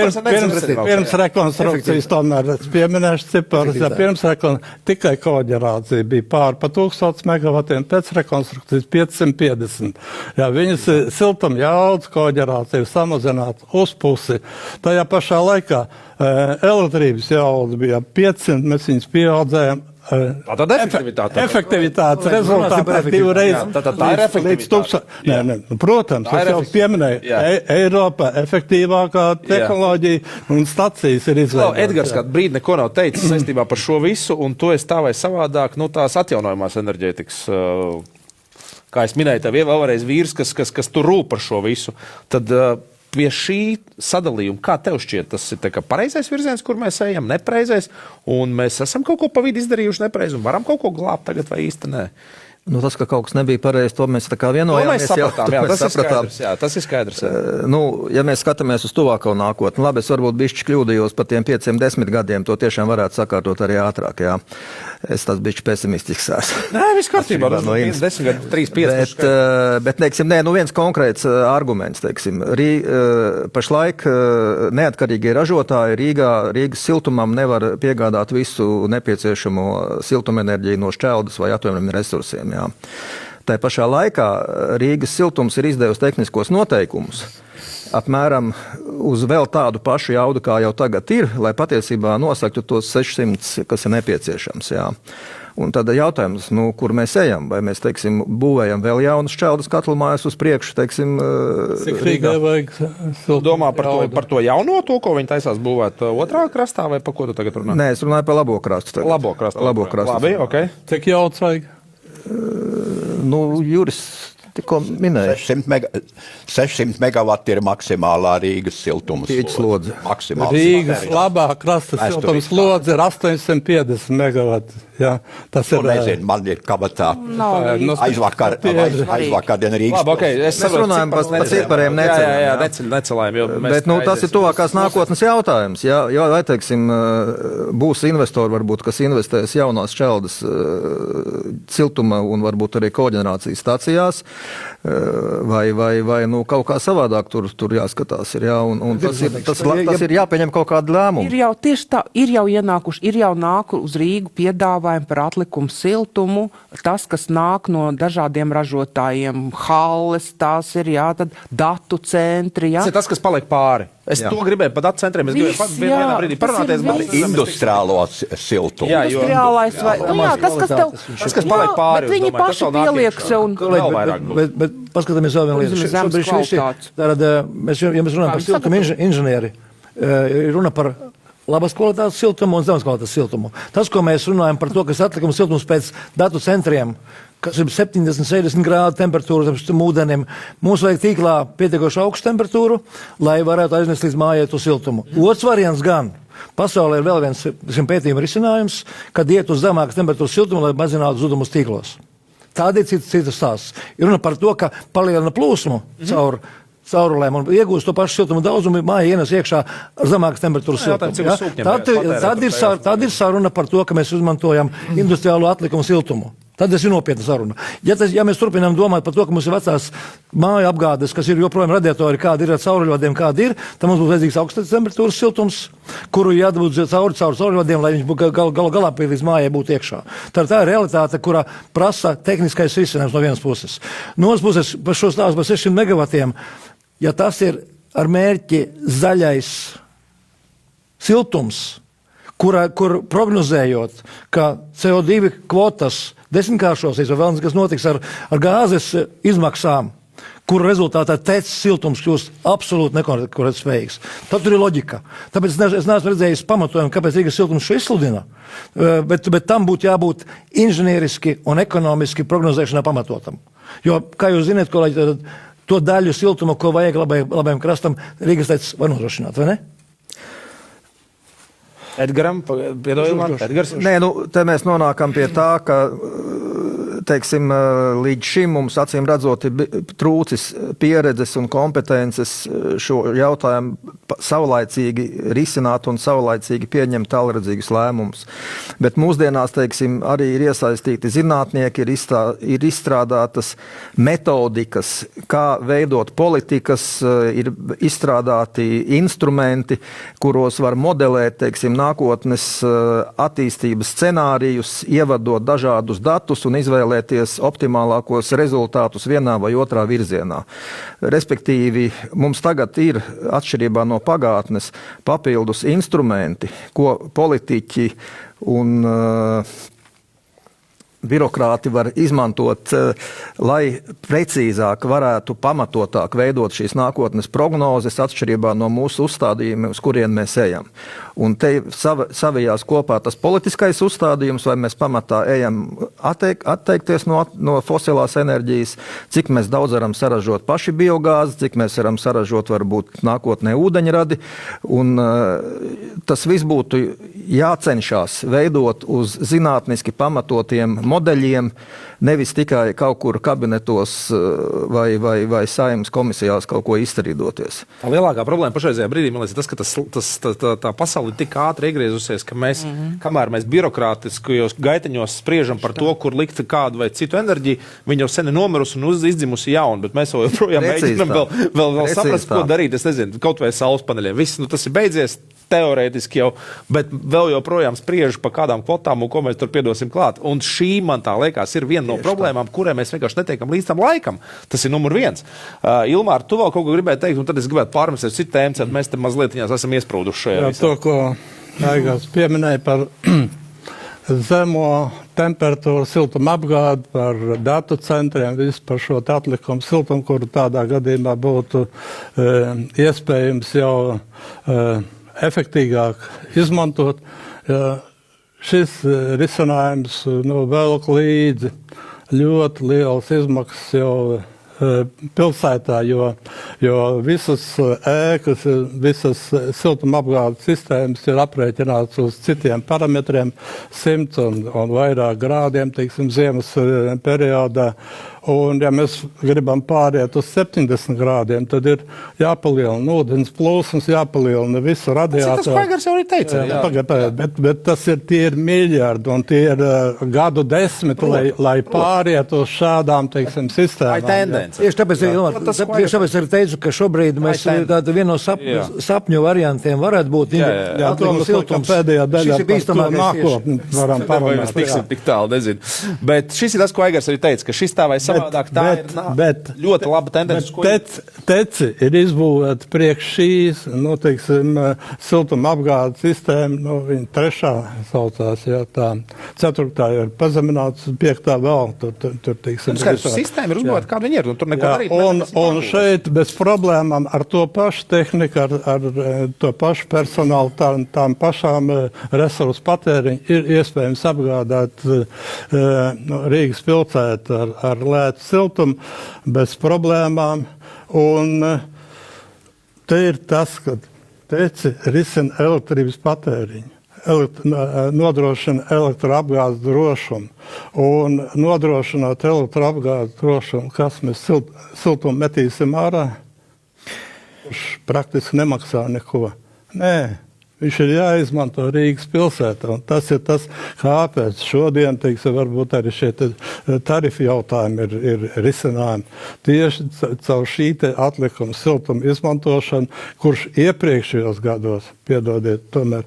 Pirms rekonstrukcijas tomēr es pieminēšu ciparus. Pirms rekonstrukcijas tikai koģerācija bija pār pa 1000 megavatiem, pēc rekonstrukcijas 550. Jā, viņas siltuma jaudas koģerācija ir samazināta uz pusi. Tajā pašā laikā elektrības jaudas bija 500, mēs viņas pieaudzējam. Tātad efektivitātes rezultātā divreiz. Tā ir efektivitāte. Protams, es jau pieminēju, Eiropa efektīvākā tehnoloģija un stacijas ir izveidotas. Edgars kādu brīdi neko nav teicis saistībā par šo visu, un to es tā vai savādāk, tās atjaunojumās enerģētikas, kā es minēju, tev vēlreiz vīrs, kas tur rūp par šo visu, tad pie šī sadalījuma, kā tev šķiet, tas ir pareizais virziens, kur mēs ejam, nepareizais, un mēs esam kaut ko pa vidu izdarījuši nepareizi, un varam kaut ko glābt tagad vai īsti nē? Tas, ka kaut kas nebija pareizi, to mēs tā kā vienojāmies. To mēs sapratām, tas ir skaidrs. Ja mēs skatāmies uz tuvāko nākotni, labi, es varbūt bišķi kļūdījos par tiem 5-10 gadiem, to tiešām varētu sakārtot arī ātrāk, jā. Es tas bišķi pesimistisks esmu. Nē, viss kārtībā, 10 gadu, 3-5. Bet teiksim, viens konkrēts arguments, teiksim, pašlaik neatkarīgie ražotāji Rīgas siltumam nevar piegādāt visu nepieciešamo siltumenerģiju no šķeldas vai atjaunojumiem resursiem. Jā. Tā pašā laikā Rīgas siltums ir izdevusi tehniskos noteikumus apmēram uz vēl tādu pašu jaudu, kā jau tagad ir, lai patiesībā nosaktu tos 600, kas ir nepieciešams. Jā. Un tad jautājums, kur mēs ejam, vai mēs, teiksim, būvējam vēl jaunas šķeldas katlumājas uz priekšu, teiksim, Cik Rīgai vajag siltumu Domā par to jauno, to, ko viņi taisās būvēt otrā krastā, vai par ko tu tagad runā? Nē, es runāju par labo krastu. Tagad. Labo krastu. Labi, ok. Cik jauts vajag? Juris tikko minēja. 600 megavati ir maksimālā Rīgas siltums. Slodze. Rīgas labā krasta siltums slodze ir 850 megavati. Jā, tas ir. Nezinu, man ir kabatā aizvakardien Rīgas. Labi, ok, es Mēs runājam par cipariem necelājiem. Bet tas ir tuvākās nākotnes jautājums. Jā, vai, teiksim, būs investori, varbūt, kas investēs jaunās šķeldas siltuma un varbūt arī koģenerācijas stacijās, vai kaut kā savādāk tur jāskatās. Ir, jā, un tas ir jāpieņem kaut kādu lēmumu. Ir jau tieši tā, ir jau ienākuši, ir jau nāku uz Rīgu piedāvājumu par atlikumu siltumu, tas, kas nāk no dažādiem ražotājiem, halles, tās ir, jā, tad datu centri, jā. Tas ir tas, kas paliek pāri. Es to gribēju par datu centriem, es gribēju vienā brīdī parunāties. Industriālo siltumu. Industriālais vai, tas, kas paliek pāri. Bet viņi paši pieliek sev un vēl vairāk. Bet paskatāmies vēl vienu lietu. Ja mēs runājam par siltumu inženieri, runa par labas kvalitātes siltumu un zemes kvalitātes siltumu. Tas, ko mēs runājam par to, kas atlikums siltums pēc datu centriem, kas ir 70-60 grādu temperatūra ūdenim, mums vajag tīklā pietiekoši augstu temperatūru, lai varētu aiznest līdz mājai to siltumu. Otrs variants gan. Pasaulē ir vēl viens šim pētījuma risinājums, kad iet uz zemākas temperatūras siltumu, lai mazinātu zudumus tīklos. Tāda ir citas stāsts. Ir runa par to, ka palielina plūsmu caurulēm un iegūst to pašu siltumu daudzumu, māja ienes iekšā ar zemākas temperatūras siltumu. Tad ir saruna par to, ka mēs izmantojam industriālo atlikumu siltumu. Tad tas ir nopietna saruna. Ja mēs turpinām domāt par to, ka mums ir vecās māju apgādes, kas ir joprojām radiatori, kādi ir ar cauruļvadiem, kādi ir, tad mums būs vajadzīgs augstas temperatūras siltums, kuru jādabūd cauri cauruļvadiem, lai viņš galā pie līdz mājai būtu iekšā. Tā ir realitāte, kurā prasa tehniskais risinājums no vienas puses. No otras puses, par šo stāstu par 600 megavatiem, ja tas ir ar mērķi zaļais siltums, kur prognozējot, ka CO2 kvotas desmitkāršosies, vai vēl kas notiks ar gāzes izmaksām, kuru rezultātā tec siltums kļūst absolūti nekonkurētspējīgs. Tad tur ir loģika. Tāpēc es neesmu redzējis pamatojumu, kāpēc Rīgas siltums šo izsludina, bet tam būtu jābūt inženieriski un ekonomiski prognozēšanā pamatotam. Jo, kā jūs zināt, kolēģi, to daļu siltuma, ko vajag labajam krastam, Rīgas teicis var nodrošināt, vai ne? Edgaram, piedodiet, Edgars. Nē, te mēs nonākam pie tā, ka, teiksim, līdz šim mums acīm redzot trūcis pieredzes un kompetences šo jautājumu savlaicīgi risināt un savlaicīgi pieņemt tālredzīgus lēmumus. Bet mūsdienās, teiksim, arī ir iesaistīti zinātnieki, ir izstrādātas metodikas, kā veidot politikas, ir izstrādāti instrumenti, kuros var modelēt, teiksim, nākotnes attīstības scenārijus, ievadot dažādus datus un izvēlēties optimālākos rezultātus vienā vai otrā virzienā. Respektīvi, mums tagad ir, atšķirībā no pagātnes, papildus instrumenti, ko politiķi un birokrāti var izmantot, lai precīzāk varētu pamatotāk veidot šīs nākotnes prognozes atšķirībā no mūsu uzstādījumiem, uz kurien mēs ejam. Un te savijās kopā tas politiskais uzstādījums, vai mēs pamatā ejam atteikties no fosilās enerģijas, cik mēs daudz varam saražot paši biogāzi, cik mēs varam saražot varbūt nākotnē ūdeņradi, un tas viss būtu jācenšas veidot uz zinātniski pamatotiem modeļiem, nevis tikai kaut kur kabinetos vai Saeimas komisijās kaut ko izstrīdoties. Tā lielākā problēma pašreizajā brīdī, man liekas, tas, ka tā pasaule ir tik ātri iegriezusies, ka mēs, kamēr mēs birokrātiskajos gaiteņos spriežam par to, kur likt kādu vai citu enerģiju, viņi jau sen ir nomirusi un izdzimusi jaunu, bet mēs joprojām mēģinām vēl saprast, ko darīt. Es nezinu, kaut vai saules paneļiem. Viss, tas ir beidzies. Teorētiski jau, bet vēl joprojām spriež par kādām kvotām un ko mēs tur piedosim klāt. Un šī imantā liekas, ir viena no problēmām, kurai mēs vienkārši netiekam līdz tam laikam. Tas ir numur 1. Ilmār, tu vēl kaut ko gribēji teikt, un tad es gribētu pārmest ar citu tēmu, tad mēs te mazliet esam iesprūduši šajā visā. To, ko Aigars pieminēja par zemo temperatūru siltuma apgādi, par datu centriem, visu par šo atlikumu siltumu, kuru tādā gadījumā būtu iespējams jau efektīgāk izmantot. Šis risinājums velk līdzi ļoti liels izmaksas jau pilsētā, jo visas ēkas, visas siltuma apgādes sistēmas ir aprēķināts uz citiem parametriem, 100 un vairāk grādiem, teiksim, ziemas periodā. Un, ja mēs gribam pāriet uz 70 grādiem, tad ir jāpalielina ūdens plūsmas, jāpalielina visu radiātoru. Tas, ko Aigars jau arī teica. Bet tas ir miljardi, un tie ir gadu desmiti, lai pāriet uz šādām, teiksim, sistēmām. Tieši tāpēc arī teicu, ka šobrīd mēs vienu no sapņu variantiem varētu būt atlikumu siltums. Pēdējā daļā par to nākotni varam parunāt. Mēs tiksim tik tālu, nezinu. Bet šis ir tas, ko Aigars arī teica, ka šis tā vai savādāk tā ir ļoti laba tendence. Teci ir izbūvēta priekš šīs, teiksim, siltuma apgādes sistēma, viņa 3. saucās, tā 4. ir pazemināts, 5. vēl, tur teiksim. Sistēma ir uzbūvēta, kāda viņa ir, un tur neko darīt. Un šeit bez problēmām ar to pašu tehniku, ar to pašu personālu, tām pašām resursu patēriņu ir iespējams apgādāt Rīgas pilsētu ar lētu siltumu bez problēmām. Un te ir tas, ka Teci risina elektrības patēriņu, nodrošina elektroapgādes drošumu. Un nodrošināt elektroapgādes drošumu, kas mēs siltumu metīsim ārā, kurš praktiski nemaksā neko. Nē. Viņš ir jāizmanto Rīgas pilsētā, un tas ir tas, kāpēc šodien, teiksim, varbūt arī šie tarifu jautājumi ir risinājumi. Tieši caur šī atlikuma siltuma izmantošanu, kurš iepriekšējos gados, piedodiet, tomēr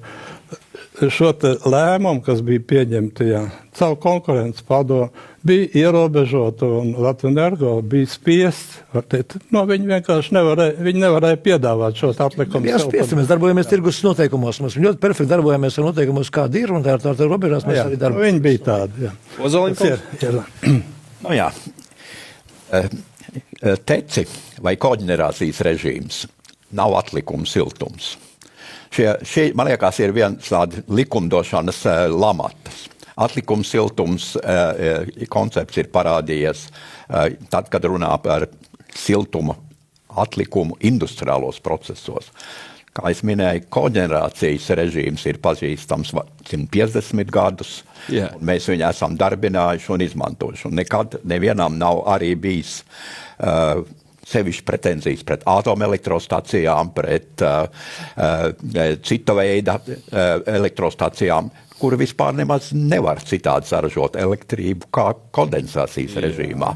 šo lēmumu, kas bija pieņemti, caur konkurences padomu, bija ierobežota, un Latvenergo bija spiests. Viņi vienkārši nevarēja piedāvāt šos atlikumus. Mēs darbojamies tirgus noteikumos. Mēs ļoti perfekti darbojamies ar noteikumos, kādi ir, un tā robežās mēs arī darbojamies. Viņi bija tādi, Teci vai koģenerācijas režīms nav atlikuma siltums. Šie, man liekas, ir viens tādi likumdošanas lamatas. Atlikuma siltums koncepts ir parādījies tad, kad runā par siltuma atlikumu industriālos procesos. Kā es minēju, koģenerācijas režīms ir pazīstams 150 gadus. Mēs viņu esam darbinājuši un izmantojuši. Un nekad nevienam nav arī bijis sevišķi pretenzijas pret atomelektrostacijām, pret cita veida elektrostacijām, kuri vispār nemaz nevar citādi saražot elektrību kā kondensācijas režīmā.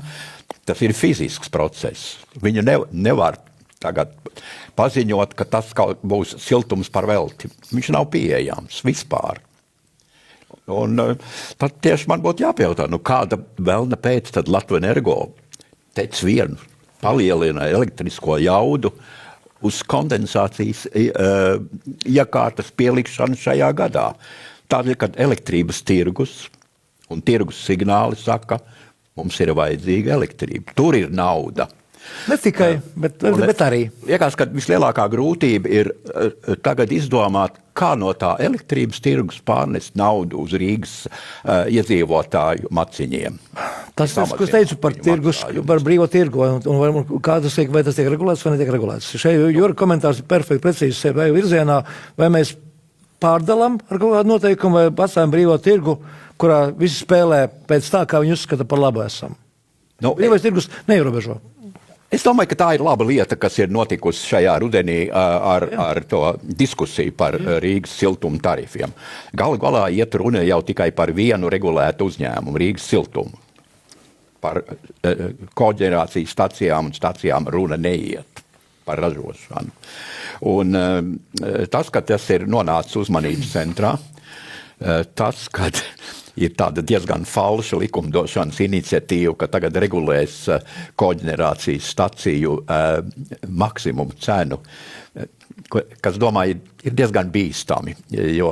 Tas ir fizisks process. Viņu nevar tagad paziņot, ka tas būs siltums par velti. Viņš nav pieejams vispār. Un tad tieši man būtu jāpajautā, kāda velna pēc tad Latvenergo tec vienu palielina elektrisko jaudu uz kondensācijas iekārtas pielikšanu šajā gadā. Tādēļ, kad elektrības tirgus un tirgus signāli saka, mums ir vajadzīga elektrība. Tur ir nauda. Ne tikai, bet arī. Liekas, ka vislielākā grūtība ir tagad izdomāt, kā no tā elektrības tirgus pārnest naudu uz Rīgas iedzīvotāju maciņiem. Tas, ko es teicu par tirgus, par brīvo tirgu, un kā tas tiek, vai tas tiek regulēts vai netiek regulēts. Šeit Jura komentārs ir perfekti precīzi vai virzienā, vai mēs pārdalam ar kaut kādu noteikumu vai atstājam brīvo tirgu, kurā visi spēlē pēc tā, kā viņi uzskata par labu esam. Brīvais tirgus neierobežo. Es domāju, ka tā ir laba lieta, kas ir notikusi šajā rudenī ar to diskusiju par Rīgas siltuma tarifiem. Galu galā iet runa jau tikai par vienu regulētu uzņēmumu, Rīgas siltumu. Par koģenerācijas stacijām un stacijām runa neiet par ražošanu. Un tas, ka tas ir nonācis uzmanības centrā, tas, kad ir tāda diezgan falša likumdošanas iniciatīva, ka tagad regulēs koģenerācijas staciju maksimumu cenu, kas, domāju, ir diezgan bīstami, jo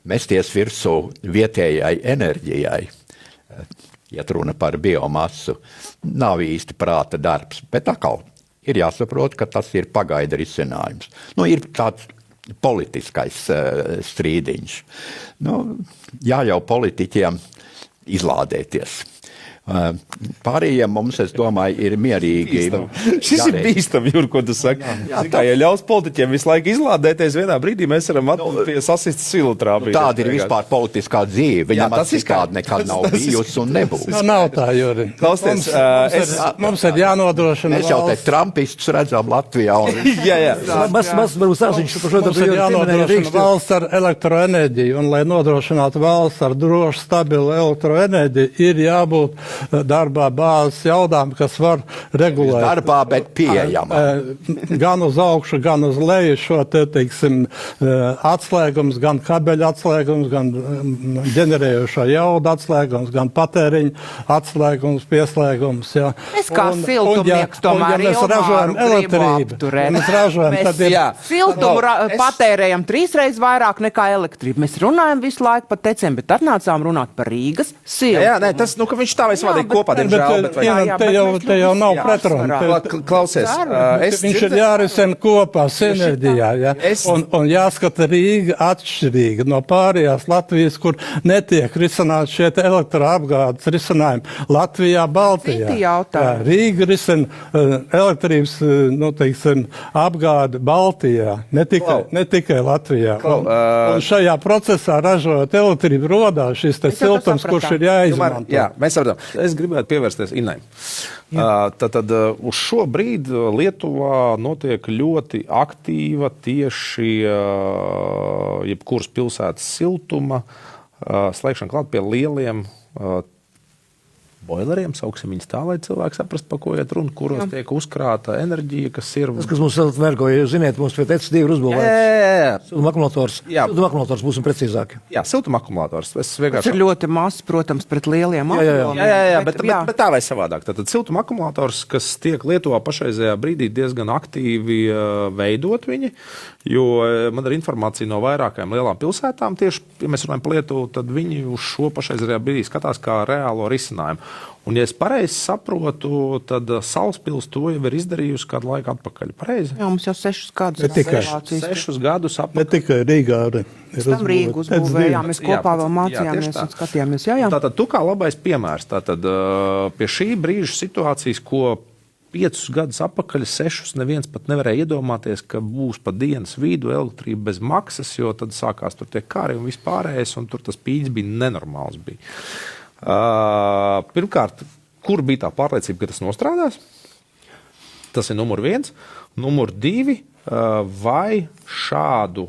mesties virsū vietējai enerģijai, iet runa par biomasu, nav īsti prāta darbs, bet atkal ir jāsaprot, ka tas ir pagaida risinājums. Nu, ir tāds politiskais strīdiņš. Nu, jāļauj politiķiem izlādēties. Pārējiem mums, es domāju, ir mierīgi. Šis ir bīstami, Jur, ko tu saki. Tā, ja ļaus politiķiem visu laiku izlādēties, vienā brīdī mēs varam pie sasistas siltrā. Tāda ir vispār politiskā dzīve. Viņam citādi nekad nav bijusi un nebūs. Nav tā, Juri. Klausties, mums ir jānodrošina Mēs jau te trumpistus redzam Latvijā. jā. Mas varbūt stāstīšu par šo Mums ir jānodrošina valsts ar elektroenerģiju, un lai nodrošinātu valsts ar drošu, stabilu elektroenerģiju, ir jābūt darbā bāzes jaudām, kas var regulēt. Darbā, bet pieejama. Gan uz augšu, gan uz leju šo te, teiksim, atslēgums, gan kabeļu atslēgums, gan ģenerējušo jaudu atslēgums, gan patēriņu atslēgums, pieslēgums. Jā. Es kā siltumnieks tomēr mēs ražojam elektrību. Mēs ražojam, tad ir... Siltumu patērējam 3 reizes vairāk nekā elektrību. Mēs runājam visu laiku par tecēm, bet atnācām runāt par Rīgas siltumu. Jā, nē, tas, ka viņš tā vai savādāk kopā, diemžēl. Te jau nav pretruna. Klausies, viņš ir jārisina kopā sinerģijā, ja? Un jāskata Rīga atšķirīga no pārējās Latvijas, kur netiek risināt šie elektroapgādes risinājumi. Latvijā, Baltijā. Rīga risina elektrības, nu, teiksim, apgādi Baltijā, ne tikai Latvijā. Un šajā procesā ražojot elektrību rodās šis te siltums, kurš ir jāizmanto. Jā, mēs saprotam. Es gribētu pievērsties Inai. Tad uz šo brīdi Lietuvā notiek ļoti aktīva tieši jebkuras pilsētas siltuma slēgšana klāt pie lieliem boileriem, sauksim viņus tā, lai cilvēki saprast, pa ko iet runa, kuros tiek uzkrāta enerģija, kas ir... Tas, kas mums vērko, ja ziniet, mums pie TEC2 ir uzbūvēts siltuma akumulators. Siltuma akumulators, būsim precīzāki. Jā, siltuma akumulators. Tas ir ļoti mazs, protams, pret lieliem akumulators. Jā, bet tā vai savādāk. Tātad siltuma akumulators, kas tiek Lietuvā pašreizējā brīdī diezgan aktīvi veidot viņi, jo man ir informācija no vairākām lielām pilsētām tieši, ja mēs runājam par Lietuvu, tad viņi uz šo pašreizējā brīdī skatās kā reālo risinājumu. Un, ja es pareizi saprotu, tad Salaspils to jau ir izdarījusi kādu laiku atpakaļ. Pareizi? Jā, mums jau 6 gadus. Ne tikai 6 gadus atpakaļ. Ne tikai Rīgā. Tam Rīgu uzbūvējām, mēs kopā vēl mācījāmies un skatījāmies. Jā. Tātad tu kā labais piemērs, tātad pie šī brīža situācijas, ko 5 gadus atpakaļ, 6 neviens pat nevarēja iedomāties, ka būs pa dienas vidu elektrība bez maksas, jo tad sākās tur tie kari un vispārējais, un tur tas pīķis bija nenormāls. Pirmkārt, kur bija tā pārliecība, ka tas nostrādās? Tas ir numur 1. Numur 2, vai šādu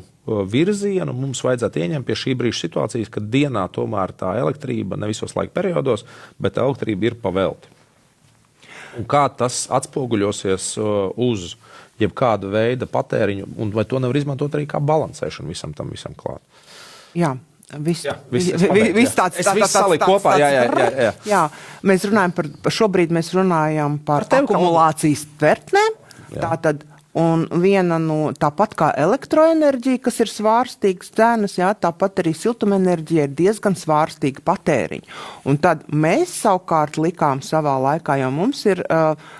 virzienu mums vajadzētu ieņemt pie šī brīža situācijas, kad dienā tomēr tā elektrība, ne visos laika periodos, bet elektrība ir pavelti. Un kā tas atspoguļosies uz jebkāda veida patēriņu, un vai to nevar izmantot arī kā balansēšanu visam klāt? Jā. Viss tāds salikt kopā. Jā, mēs runājam šobrīd mēs runājam par akumulācijas tvertnēm. Tātad, un viena no, tāpat kā elektroenerģija, kas ir svārstīgas cenas, jā, tāpat arī siltumenerģija ir diezgan svārstīga patēriņa. Un tad mēs savukārt likām savā laikā, jo mums ir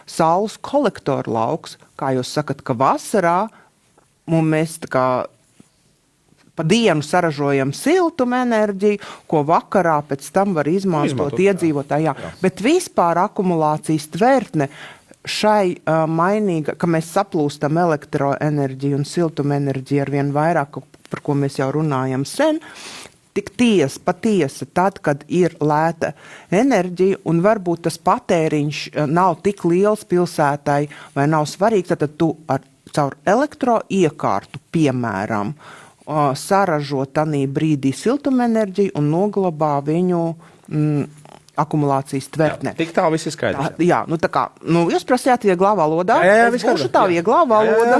saules kolektoru lauks, kā jūs sakat, ka vasarā mēs tā kā pa dienu saražojam siltumenerģiju, ko vakarā pēc tam var izmantot iedzīvotāji. Jā. Bet vispār akumulācijas tvertne šai mainīga, ka mēs saplūstam elektroenerģiju un siltumenerģiju arvien vairāk, par ko mēs jau runājam sen, tik patiesa tad, kad ir lēta enerģija un varbūt tas patēriņš nav tik liels pilsētai vai nav svarīgs, tad tu caur elektroiekārtu, piemēram, saražo tanī brīdī siltumenerģiju un noglabā viņu akumulācijas tvertnē. Tik tā viss ir skaidrs. Jā, tā kā, jūs prasījāt vieglā valodā. Jā, es būšu tā vieglā valoda.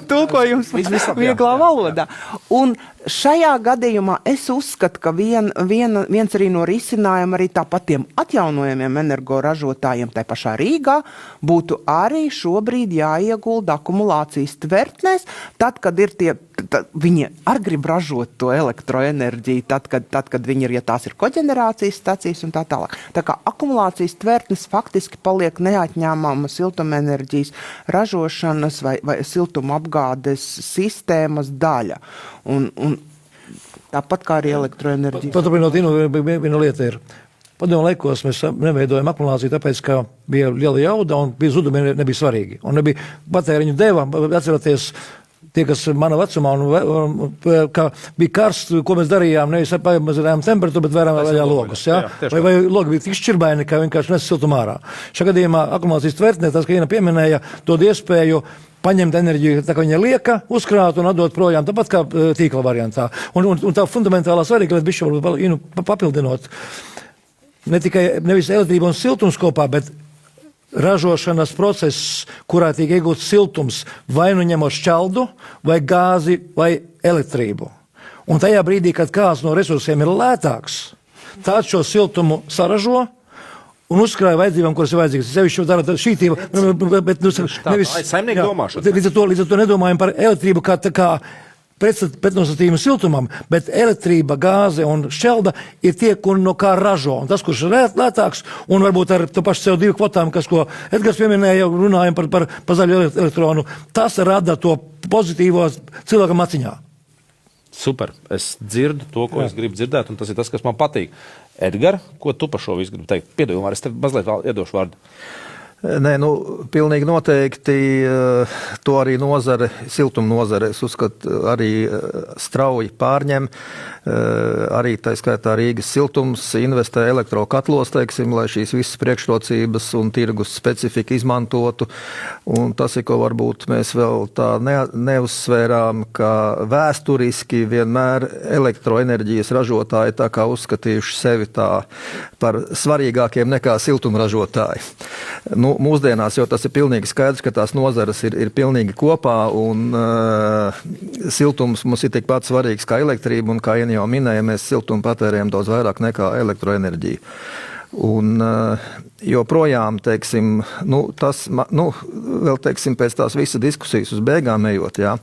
Tulkojums vieglā valodā. Un šajā gadījumā es uzskatu, ka viens arī no risinājumiem arī tāpat tiem atjaunojamiem energoražotājiem tai pašā Rīgā būtu arī šobrīd jāiegulda akumulācijas tvertnēs, tad, kad ir viņi arī grib ražot to elektroenerģiju, tad, kad viņi ir, ja tās ir koģenerācijas stacijas un tā tālāk. Tā kā akumulācijas tvertnes faktiski paliek neatņēmama siltumenerģijas ražošanas vai siltumapgādes sistēmas daļa. Un tāpat kā arī elektroenerģija. Paturpinot, viena lieta ir. Padomu laikos mēs neveidojam akumulāciju, tāpēc, ka bija liela jauda un bija zudumi nebija svarīgi. Un nebija patēriņu deva, atceroties, tie, kas mana vecumā, ka bija karsts, ko mēs darījām, nevis pamazinājām temperatūru, bet vērām vaļā logus. Ja? Vai logi bija tik šķirbaini, ka vienkārši nes siltumu ārā. Šajā gadījumā akumulācijas tvertnē, tas, ka Ina pieminēja, dod iespēju paņemt enerģiju, tā kā viņa lieka, uzkrāt un atdot projām, tāpat kā tīkla variantā. Un tā fundamentālā svarīga, lai bišķi varbūt papildinot, nevis elektrība un siltums kopā, bet ražošanas process, kurā tiek iegūts siltums, vai nu ņemot šķeldu, vai gāzi, vai elektrību. Un tajā brīdī, kad kāds no resursiem ir lētāks, tāds šo siltumu saražo un uzkrāja vajadzībām, kuras ir vajadzīgas. Sevišķi dara šītība, bet nevis... Saimnieku domāšana. Līdz ar to nedomājam par elektrību kā pretnostatījuma siltumam, bet elektrība, gāze un šķelda ir tie, kur no kā ražo. Un tas, kurš ir lētāks, un varbūt ar to pašu CO2 kvotām, ko Edgars pieminēja, runājam par zaļu elektronu, tas rada to pozitīvo cilvēkam aciņā. Super. Es dzirdu to, ko es gribu dzirdēt, un tas ir tas, kas man patīk. Edgar, ko tu par šo visu gribi teikt? Piedod, es tev mazliet iedošu vārdu. Nē, pilnīgi noteikti to arī nozare, siltuma nozare, es uzskatu, arī strauji pārņem. Arī tā skaitā Rīgas siltums investē elektrokatlos, teiksim, lai šīs visas priekšrocības un tirgus specifika izmantotu. Un tas ir, ko varbūt mēs vēl tā neuzsvērām, ka vēsturiski vienmēr elektroenerģijas ražotāji tā kā uzskatījuši sevi tā par svarīgākiem nekā siltumražotāji. Mūsdienās jau tas ir pilnīgi skaidrs, ka tās nozares ir pilnīgi kopā, un siltums mums ir tikpat svarīgs kā elektrība, un kā Iena jau minēja, mēs siltumu patērējam daudz vairāk nekā elektroenerģiju. Un joprojām, teiksim, vēl, teiksim, pēc tās visas diskusijas uz beigām ejot, jā,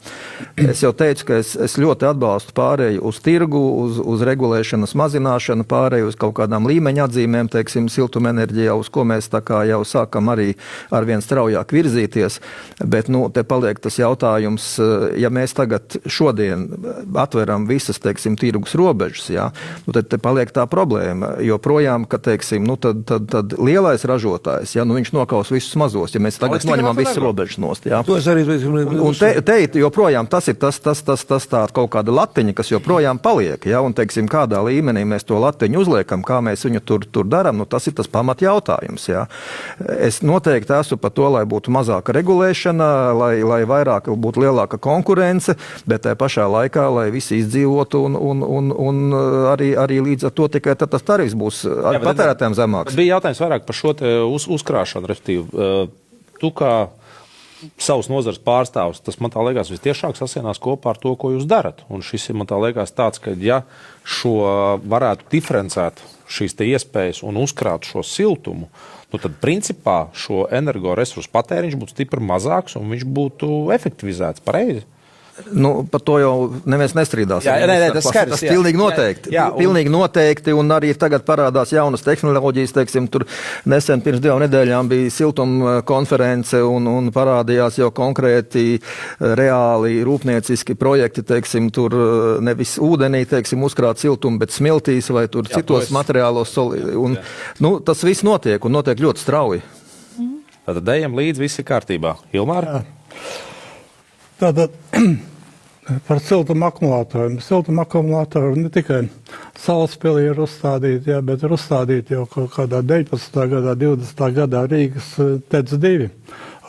es jau teicu, ka es ļoti atbalstu pārēju uz tirgu, uz regulēšanas mazināšanu, pārēju uz kaut kādām līmeņa atzīmēm, teiksim, siltumenerģijā, uz ko mēs tā kā jau sākam arī arvien straujāk virzīties, bet, te paliek tas jautājums, ja mēs tagad šodien atveram visas, teiksim, tirgus robežas, jā, tad te paliek tā problēma, joprojām, ka, teiksim, tad lielais ražotājs, ja, viņš nokaus visus mazos, ja mēs tagad noņemam visas robežas nost. Ja. Un te joprojām tas ir tas tā kaut kāda latiņa, kas joprojām paliek, ja, un, teiksim, kādā līmenī mēs to latiņu uzliekam, kā mēs viņu tur daram, tas ir tas pamat jautājums. Ja. Es noteikti esmu par to, lai būtu mazāka regulēšana, lai vairāk būtu lielāka konkurence, bet tajā pašā laikā, lai visi izdzīvotu un arī līdz ar to tikai tas tarifs būs patērētājiem zemāks. Bija jautājums vairāk par šo uzkrāšanu, respektīvi. Tu kā savus nozares pārstāvs, tas man tā liekas vistiešāk sasienās kopā ar to, ko jūs darat. Un šis ir man tā liekas tāds, ka ja šo varētu diferencēt šīs te iespējas un uzkrāt šo siltumu, tad principā šo energoresursu patēriņš būtu stipri mazāks un viņš būtu efektivizēts pareizi. Par to jau neviens nestrīdās. Tas skaidrs. Tas pilnīgi noteikti. Pilnīgi noteikti, un arī tagad parādās jaunas tehnoloģijas, teiksim, tur nesen pirms 2 nedēļām bija siltuma konference un parādījās jau konkrēti reāli rūpnieciski projekti, teiksim, tur nevis ūdenī, teiksim, uzkrāt siltumu, bet smiltīs vai tur citos materiālos. Tas viss notiek un notiek ļoti strauji. Tad ejam līdz, viss ir kārtībā. Ilmār? Tātad par siltuma akumulatoriem. Siltuma akumulatori ne tikai Salaspilī ir uzstādīti, bet ir uzstādīti jau kaut kādā 19. gadā, 20. gadā Rīgas TEC 2.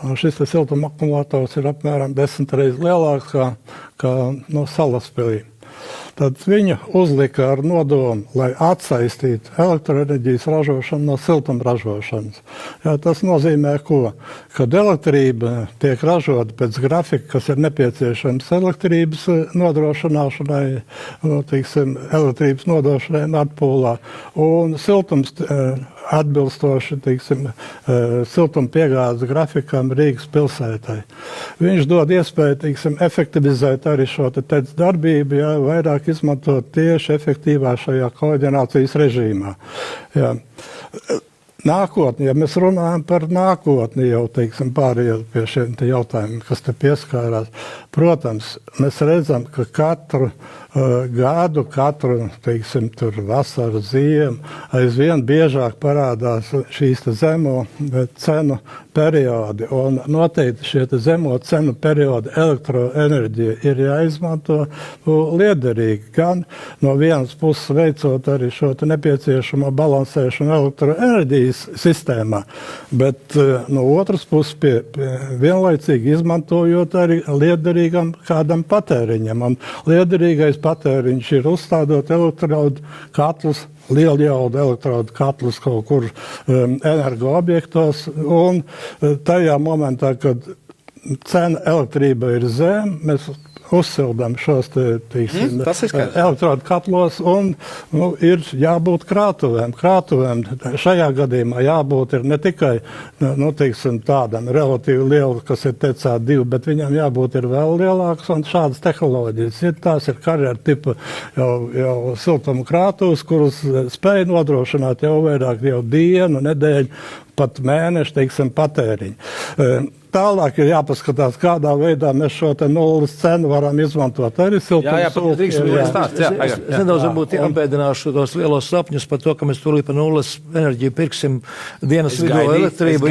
Un šis siltuma akumulators ir apmēram 10 reizes lielāks kā no Salaspilī. Tad viņu uzlika ar nodomu, lai atsaistītu elektroenerģijas ražošanu no siltuma ražošanas. Jā, tas nozīmē ko? Kad elektrība tiek ražota pēc grafika, kas ir nepieciešams elektrības nodrošināšanai, elektrības nodošanai atpūlā, un siltums atbilstoši, siltuma piegādes grafikam Rīgas pilsētai. Viņš dod iespēju, efektivizēt arī šo tec darbību, jā, vairāk izmantot tieši efektīvā šajā koģenerācijas režīmā. Jā. Nākotni, ja mēs runājam par nākotni, jau pārējot pie šiem jautājumiem, kas te pieskārās, protams, mēs redzam, ka katru gadu, tur vasaru, ziemu, aizvien biežāk parādās šīs zemo cenu periodi. Un noteikti šie zemo cenu periodi elektroenerģija ir jāizmanto liederīgi. Gan no vienas puses veicot arī šo nepieciešamo balansēšanu elektroenerģijas sistēmā, bet no otras puses vienlaicīgi izmantojot arī liederīgam kādam patēriņam. Un liederīgais patēriņš ir uzstādot elektrodu katlus, lieljaudu elektrodu katlus kaut kur energoobjektos, un tajā momentā, kad cena elektrība ir zem, mēs uzsildām šos elektrodu katlos, un ir jābūt krātuvēm. Šajā gadījumā jābūt ir ne tikai tādam relatīvi lielu, kas ir TC2, bet viņam jābūt ir vēl lielāks, un šādas tehnoloģijas ir. Tās ir karjeru tipa jau siltuma krātuvs, kurus spēj nodrošināt jau vairāk jau dienu, nedēļu, pat mēnešu, patēriņu. Tālāk ir jāpaskatās, kādā veidā mēs šo nulles cenu varam izmantot arī siltuma sūkņi. Es nedaudz varbūt apēdināšu tos lielos sapņus par to, ka mēs tūlīt par nulles enerģiju pirksim dienas vidū elektrību.